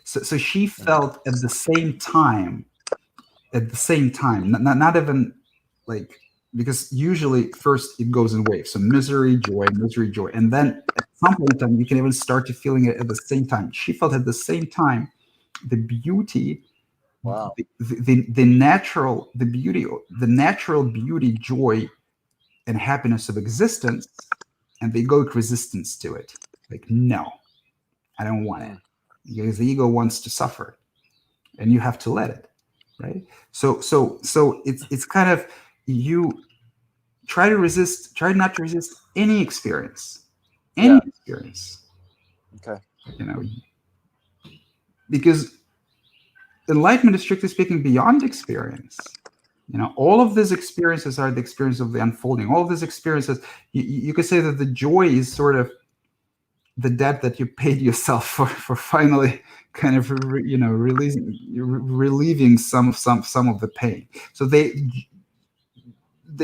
So she felt at the same time, not even like, because usually first it goes in waves, so misery, joy, and then at some point in time you can even start to feeling it at the same time. She felt at the same time the beauty, Wow. the natural, beauty, joy, and happiness of existence, and the egoic resistance to it. Like, no, I don't want it, Mm. because the ego wants to suffer, and you have to let it, right? So it's kind of, you try not to resist any experience, Yeah. any experience, Okay. you know, because enlightenment is, strictly speaking, beyond experience. All of these experiences are the experience of the unfolding. All of these experiences, you could say that the joy is sort of the debt that you paid yourself for finally kind of relieving some of the pain. So they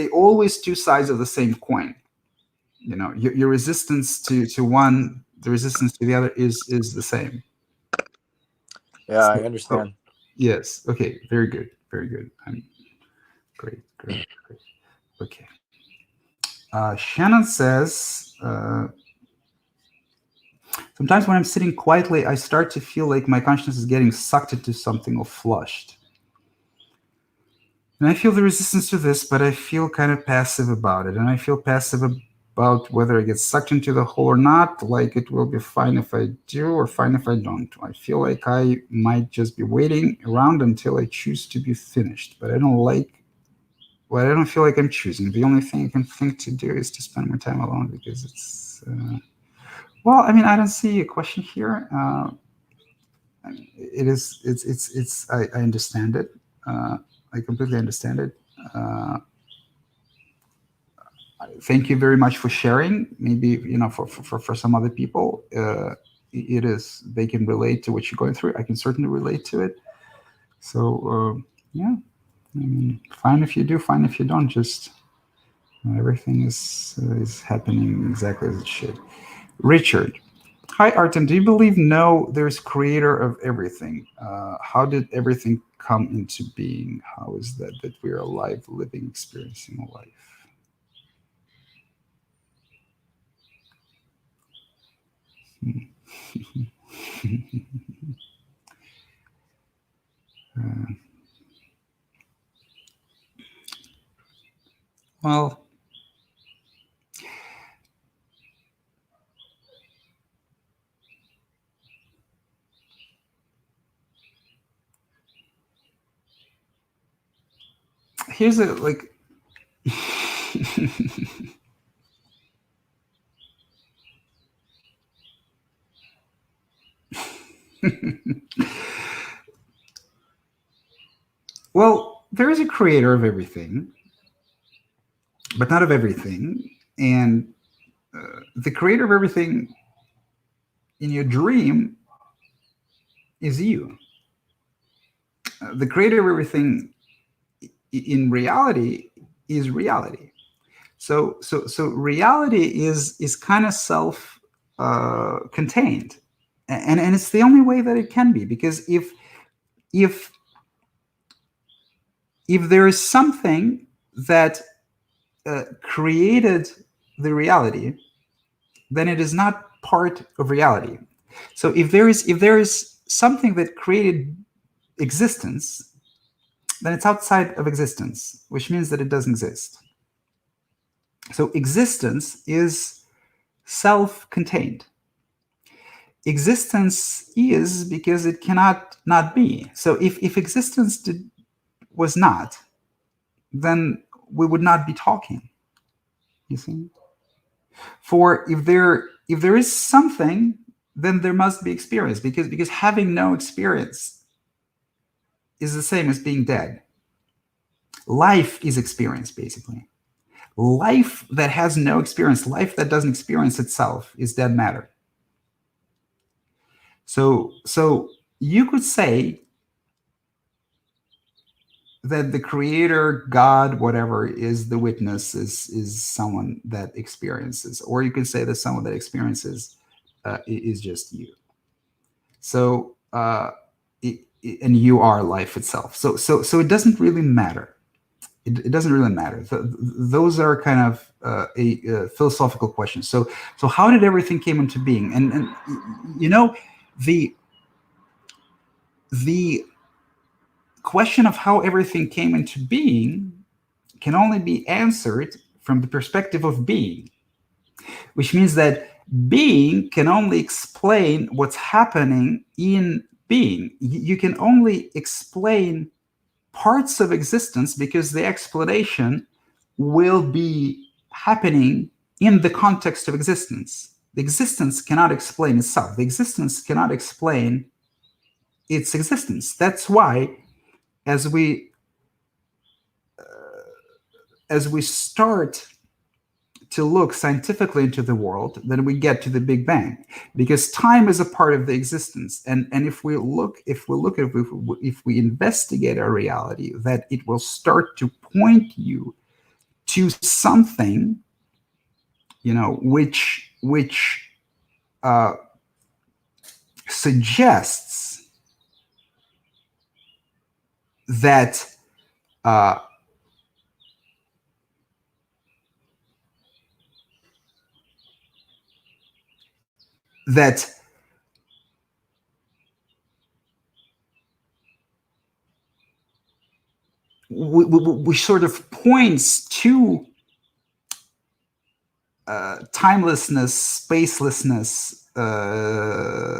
always two sides of the same coin. Your resistance to one, the resistance to the other is the same. Yeah, I So understand. yes, okay, very good, very good. Great, great, great. Okay. Shannon says, sometimes when I'm sitting quietly, I start to feel like my consciousness is getting sucked into something or flushed. And I feel the resistance to this, but I feel kind of passive about it. And I feel passive about whether I get sucked into the hole or not. Like, it will be fine if I do or fine if I don't. I feel like I might just be waiting around until I choose to be finished. But I don't feel like I'm choosing. The only thing I can think to do is to spend more time alone, because it's, well, I mean, I don't see a question here. I mean, I understand it. I completely understand it. Uh, Thank you very much for sharing. Maybe, for some other people, it is, they can relate to what you're going through. I can certainly relate to it. So, yeah, I mean, fine if you do, fine if you don't. Just, everything is happening exactly as it should. Richard, hi Artem. Do you believe no? There's creator of everything. How did everything come into being? How is that we are alive, living, experiencing life? Uh, well, here's a like. Well, there is a creator of everything, but not of everything. And the creator of everything in your dream is you. The creator of everything in reality is reality. So reality is kind of self contained, and it's the only way that it can be, because if if there is something that created the reality, then it is not part of reality. So if there is something that created existence, then it's outside of existence, which means that it doesn't exist. So existence is self-contained. Existence is because it cannot not be. So if existence was not, then we would not be talking. You see? For if there is something, then there must be experience, because having no experience is the same as being dead. Life is experience, basically. Life that has no experience, life that doesn't experience itself, is dead matter. So you could say that the creator, God, whatever, is the witness, is someone that experiences, or you could say that someone that experiences is just you. So and you are life itself. So it doesn't really matter. It doesn't really matter. Those are kind of a philosophical question. So how did everything came into being? And you know, the the question of how everything came into being can only be answered from the perspective of being, which means that being can only explain what's happening in being. You can only explain parts of existence because the explanation will be happening in the context of existence. The existence cannot explain itself. The existence cannot explain its existence. That's why, as we start to look scientifically into the world, then we get to the Big Bang, because time is a part of the existence. And if we investigate our reality, that it will start to point you to something, which suggests that uh, that we sort of points to timelessness, spacelessness,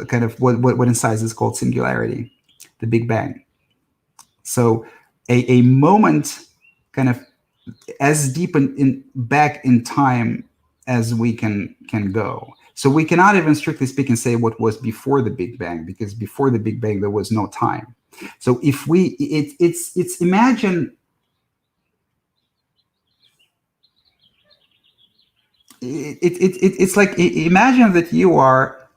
kind of what in science is called singularity, the Big Bang. So a moment, kind of as deep in back in time as we can go. So we cannot even strictly speaking say what was before the Big Bang, because before the Big Bang there was no time. So if it's imagine it's like, imagine that you are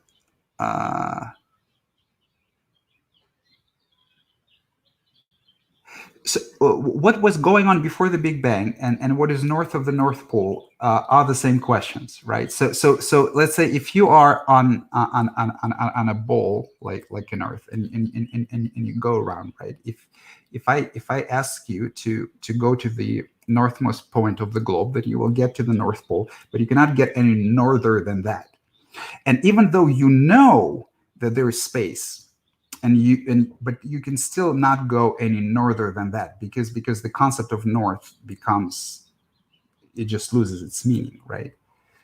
so what was going on before the Big Bang and what is north of the North Pole are the same questions, right? So let's say if you are on a ball like an Earth, and you go around, right? If I ask you to go to the northmost point of the globe, that you will get to the North Pole, but you cannot get any norther than that. And even though you know that there is space, but you can still not go any norther than that, because the concept of north becomes, it just loses its meaning, right?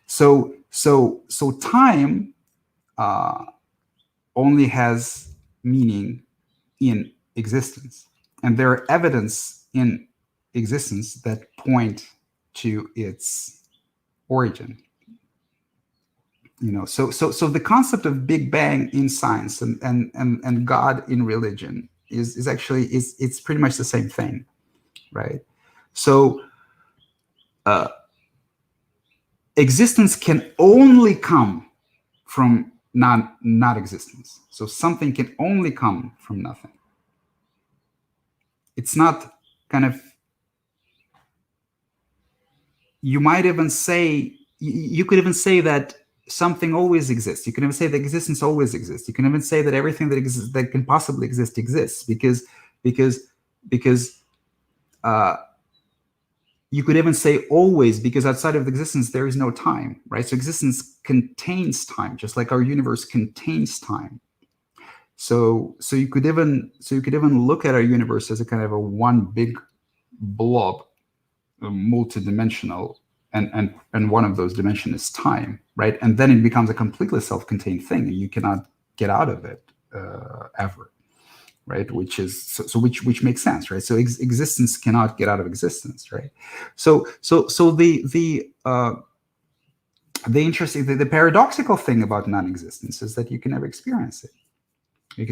So time only has meaning in existence, and there are evidence in existence that point to its origin. So the concept of Big Bang in science and God in religion is actually it's pretty much the same thing, right? So existence can only come from not existence. So something can only come from nothing. It's not kind of, you might even say, you could even say that something always exists. You can even say that existence always exists. You can even say that everything that exists, that can possibly exist, exists, because because uh, you could even say always, because outside of existence there is no time, right? So existence contains time, just like our universe contains time. So you could even look at our universe as a kind of a one big blob, multidimensional, and one of those dimensions is time, right? And then it becomes a completely self-contained thing, and you cannot get out of it ever, right? Which makes sense, right? So existence cannot get out of existence, right? So the paradoxical thing about non-existence is that you can never experience it.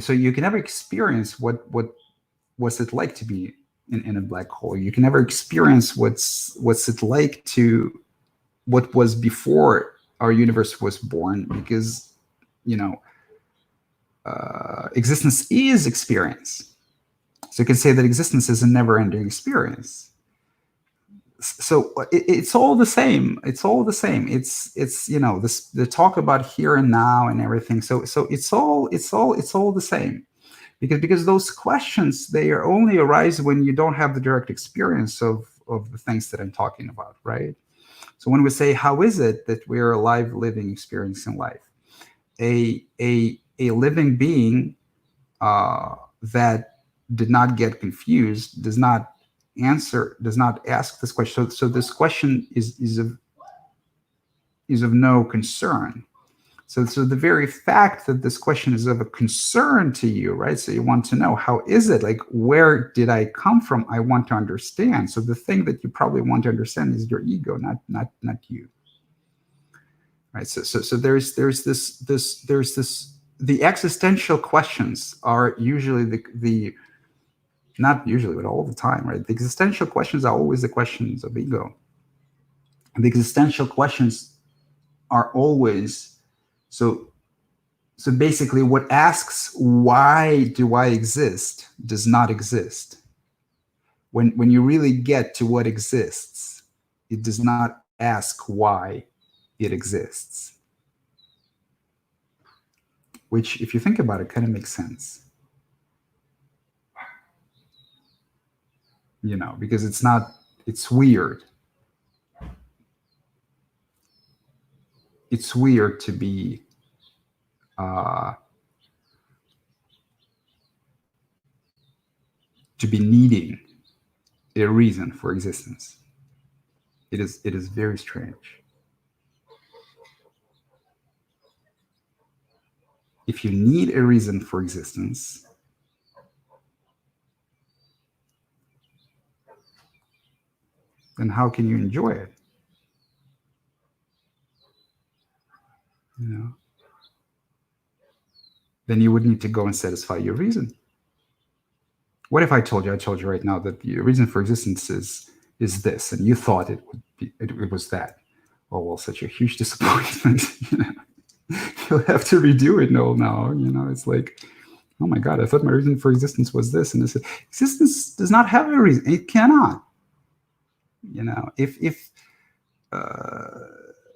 So you can never experience what's it like to be in a black hole. You can never experience what's it like to what was before our universe was born, because existence is experience. So you can say that existence is a never-ending experience. So it's all the same. It's all the same. It's this, the talk about here and now and everything. So it's all the same, because those questions, they are only arise when you don't have the direct experience of the things that I'm talking about, right? So when we say, how is it that we are alive, living, experiencing life? A living being that did not get confused does not ask this question. So this question is of no concern. So the very fact that this question is of a concern to you, right? So you want to know, how is it? Like, where did I come from? I want to understand. So the thing that you probably want to understand is your ego, not you, right? So there's this. The existential questions are usually the not usually, but all the time, right? The existential questions are always the questions of ego. The existential questions are always so. So basically, what asks, why do I exist, does not exist. When you really get to what exists, it does not ask why it exists. Which, if you think about it, kind of makes sense. Because it's weird. It's weird to be needing a reason for existence. It is very strange. If you need a reason for existence, then how can you enjoy it? Then you would need to go and satisfy your reason. What if I told you right now that the reason for existence is this, and you thought it was that? Oh, well, such a huge disappointment. You'll have to redo it now. It's like, oh my God, I thought my reason for existence was this, and existence does not have a reason. It cannot. If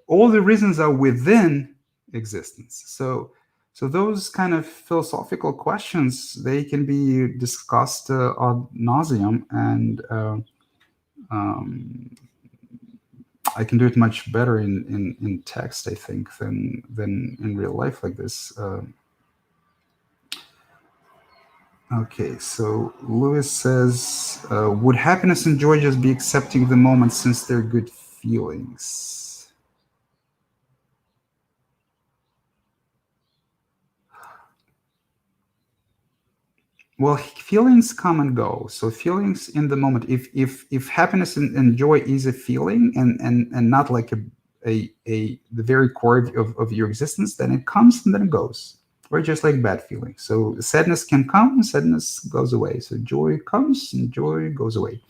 all the reasons are within existence. So those kind of philosophical questions, they can be discussed ad nauseum, and I can do it much better in text, I think, than in real life like this. Okay, so Lewis says, would happiness and joy just be accepting the moment since they're good feelings? Well, feelings come and go. So feelings in the moment. If happiness and joy is a feeling and not like a the very core of your existence, then it comes and then it goes. Or just like bad feelings. So sadness can come, sadness goes away. So joy comes and joy goes away.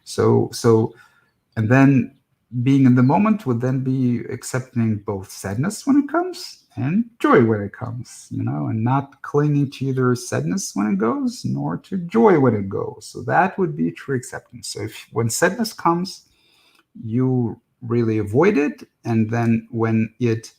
So and then being in the moment would then be accepting both sadness when it comes and joy when it comes, and not clinging to either sadness when it goes nor to joy when it goes. So that would be true acceptance. So if when sadness comes, you really avoid it, and then when it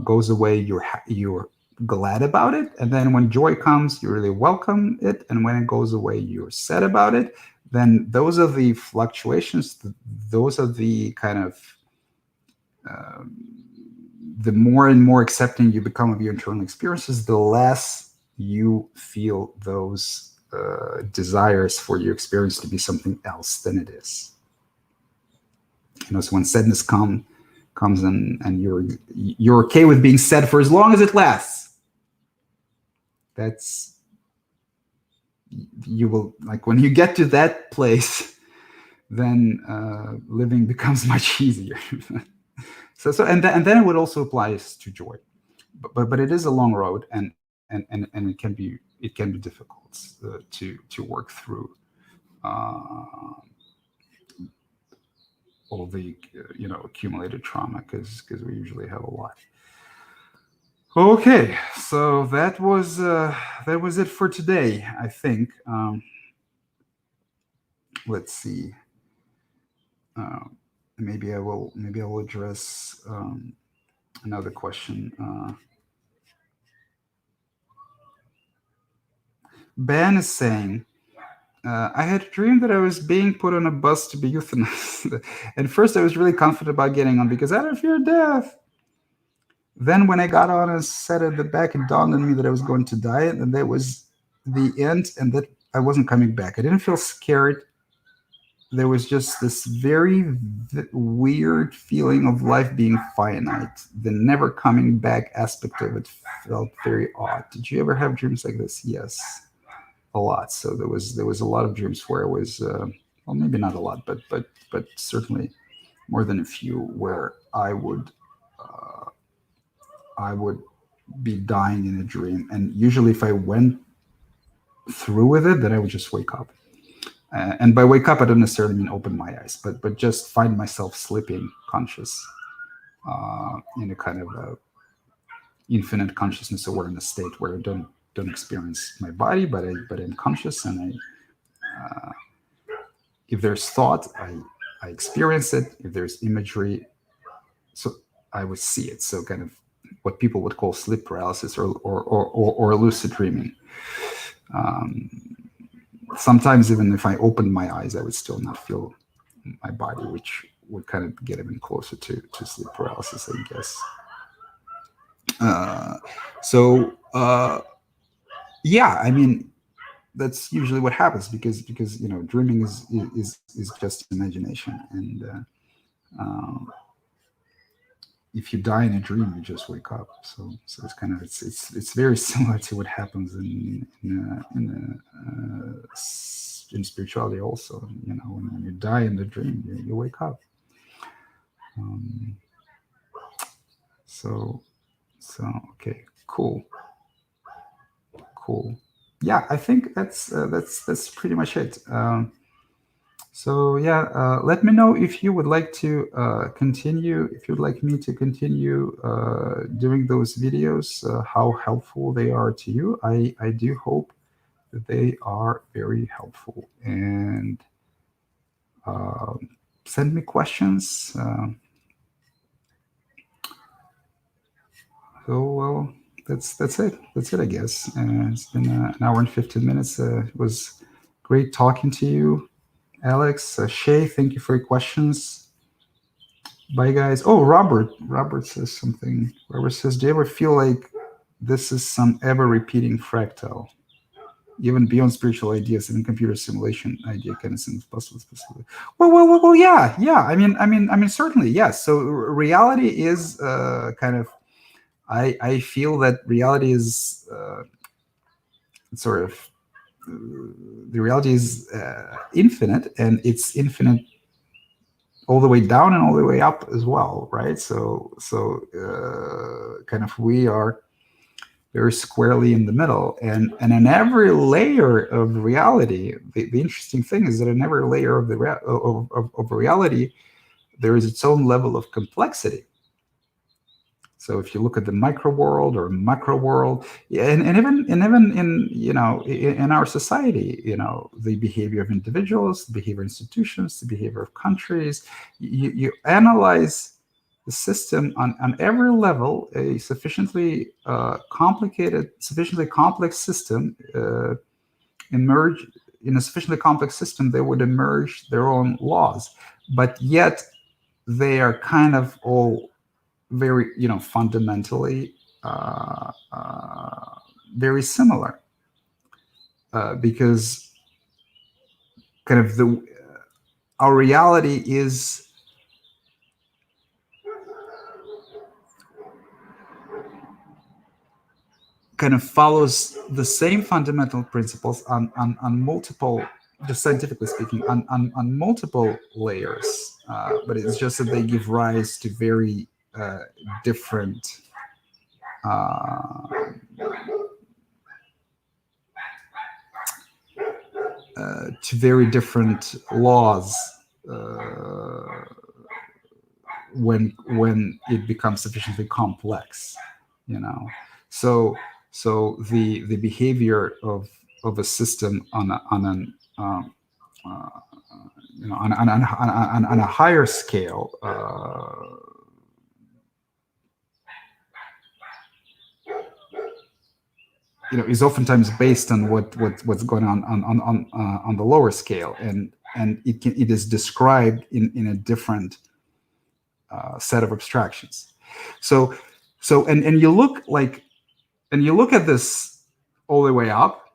goes away, you're glad about it, and then when joy comes, you really welcome it, and when it goes away, you're sad about it. Then those are the fluctuations. Those are the kind of the more and more accepting you become of your internal experiences, the less you feel those desires for your experience to be something else than it is. So when sadness comes and you're okay with being sad for as long as it lasts, that's you will like when you get to that place, then living becomes much easier. And then it would also apply to joy, but it is a long road, and it can be difficult to work through all the accumulated trauma, because we usually have a lot. Okay, so that was it for today, I think. Let's see. Uh, maybe I will address another question. Ben is saying, I had a dream that I was being put on a bus to be euthanized. At first, I was really confident about getting on because I don't fear death. Then, when I got on and sat at the back, it dawned on me that I was going to die, and that was the end, and that I wasn't coming back. I didn't feel scared. There was just this very weird feeling of life being finite. The never coming back aspect of it felt very odd. Did you ever have dreams like this? Yes, a lot. So there was a lot of dreams where I was, well, maybe not a lot, but certainly more than a few, where I would be dying in a dream, and usually if I went through with it, then I would just wake up. And by wake up, I don't necessarily mean open my eyes, but just find myself sleeping conscious, in a kind of infinite consciousness awareness state where I don't experience my body, but I'm conscious, and if there's thought, I experience it. If there's imagery, so I would see it. So kind of what people would call sleep paralysis or lucid dreaming. Sometimes even if I opened my eyes, I would still not feel my body, which would kind of get even closer to sleep paralysis, I guess. So yeah, I mean, that's usually what happens, because dreaming is just imagination, and if you die in a dream, you just wake up. So it's kind of it's very similar to what happens in spirituality also. When you die in the dream, you wake up. Um, so okay, cool. Yeah, I think that's pretty much it. So yeah, let me know if you would like to continue, if you'd like me to continue doing those videos, how helpful they are to you. I do hope that they are very helpful, and send me questions. Well, that's it. That's it, I guess. It's been an hour and 15 minutes. It was great talking to you, Alex. Shay, thank you for your questions. Bye, guys. Oh, Robert says something. Robert says, do you ever feel like this is some ever repeating fractal? Even beyond spiritual ideas, even computer simulation idea kind of seems possible. Well, yeah. I mean, certainly, yes. So reality is kind of. I feel that reality is sort of the reality is infinite, and it's infinite all the way down and all the way up as well, right? So kind of we are very squarely in the middle, and in every layer of reality, the interesting thing is that in every layer of of reality, there is its own level of complexity. So if you look at the micro world or macro world, yeah, and even in in our society, the behavior of individuals, the behavior of institutions, the behavior of countries, you analyze the system on every level. A sufficiently sufficiently complex system emerge in a sufficiently complex system, they would emerge their own laws, but yet they are kind of all very fundamentally very similar, because kind of the our reality is kind of follows the same fundamental principles on multiple, just scientifically speaking, on multiple layers, but it's just that they give rise to very different uh, to very different laws uh, when it becomes sufficiently complex, you know. So the behavior of a system on an uh, on a higher scale is oftentimes based on what's going on the lower scale, and it is described in a different set of abstractions. So so and and you look like and you look at this all the way up,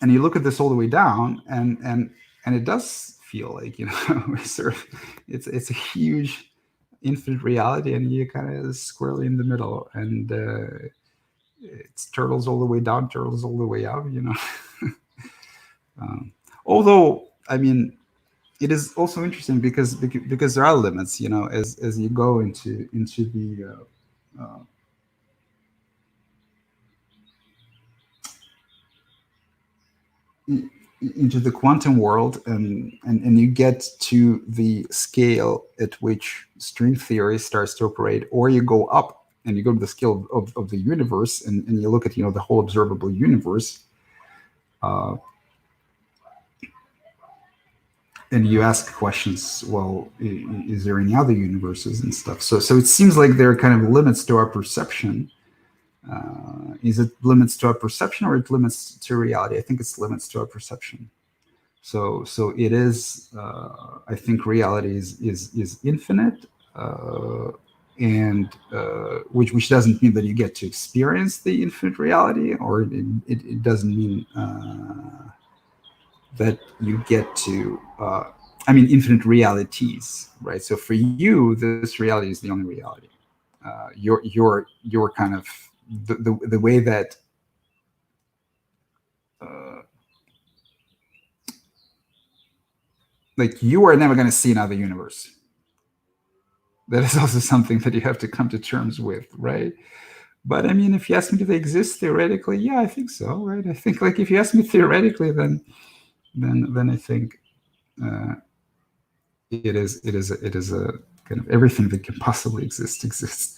and you look at this all the way down, and it does feel like sort of it's a huge infinite reality, and you kind of squarely in the middle, and it's turtles all the way down, turtles all the way up. um, Although, I mean, it is also interesting because there are limits, as you go into the into the quantum world, and you get to the scale at which string theory starts to operate, or you go up and you go to the scale of the universe, and you look at the whole observable universe, uh, and you ask questions. Well, is there any other universes and stuff? So it seems like there are kind of limits to our perception. Is it limits to our perception, or it limits to reality? I think it's limits to our perception. So it is. I think reality is infinite, and which doesn't mean that you get to experience the infinite reality, or it doesn't mean that you get to. I mean, infinite realities, right? So for you, this reality is the only reality. Your kind of the way that uh, like you are never going to see another universe. That is also something that you have to come to terms with, right? But I mean, if you ask me, do they exist theoretically? Yeah, I think so, right? I think, like, if you ask me theoretically, then I think it is a kind of everything that can possibly exist exists.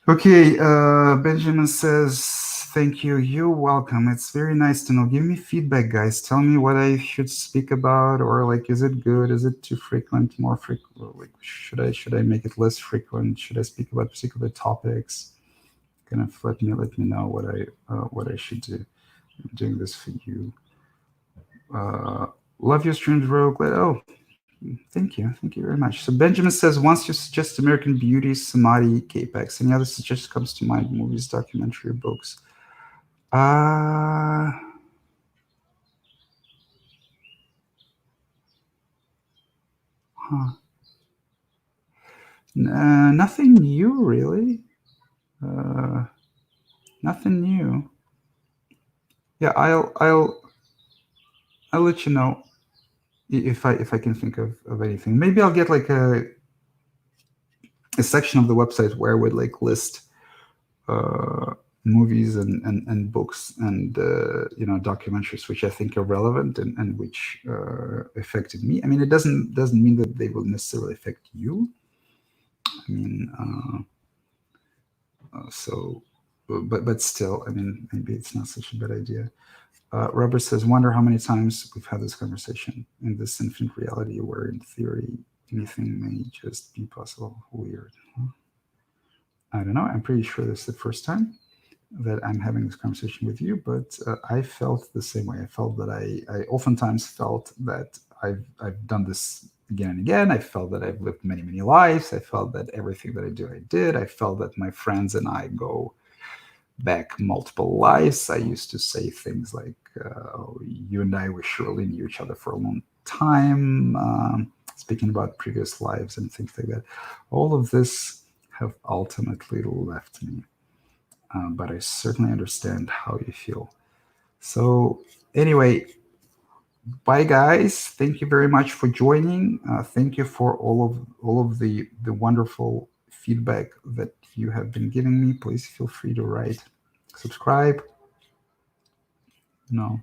Okay, Benjamin says, thank you. You're welcome. It's very nice to know. Give me feedback, guys. Tell me what I should speak about, or like, is it good? Is it too frequent? More frequent? Like, should I make it less frequent? Should I speak about particular topics? Kind of let me know what I should do. I'm doing this for you. Love your streams, Rogue. Thank you very much. So Benjamin says, once you suggest American Beauty, Samadhi, Capex. Any other suggestions comes to mind? Movies, documentary, or books? Uh huh. Nothing new, really. Uh, Nothing new. Yeah, I'll let you know if I can think of anything. Maybe I'll get like a section of the website where I would like list uh, movies and books and documentaries which I think are relevant and which affected me. I mean, it doesn't mean that they will necessarily affect you. I mean, so, but still, I mean, maybe it's not such a bad idea. Robert says, "Wonder how many times we've had this conversation in this infinite reality where, in theory, anything may just be possible." Weird. Huh? I don't know. I'm pretty sure this is the first time that I'm having this conversation with you, but I felt the same way. I felt that I oftentimes felt that I've done this again and again. I felt that I've lived many, many lives. I felt that everything that I do, I did. I felt that my friends and I go back multiple lives. I used to say things like, oh, you and I, we surely knew each other for a long time, speaking about previous lives and things like that. All of this have ultimately left me. But I certainly understand how you feel. So, anyway, bye, guys. Thank you very much for joining. Thank you for all of the wonderful feedback that you have been giving me. Please feel free to write, subscribe, the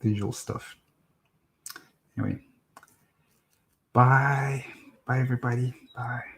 usual stuff. Anyway, bye, bye, everybody. Bye.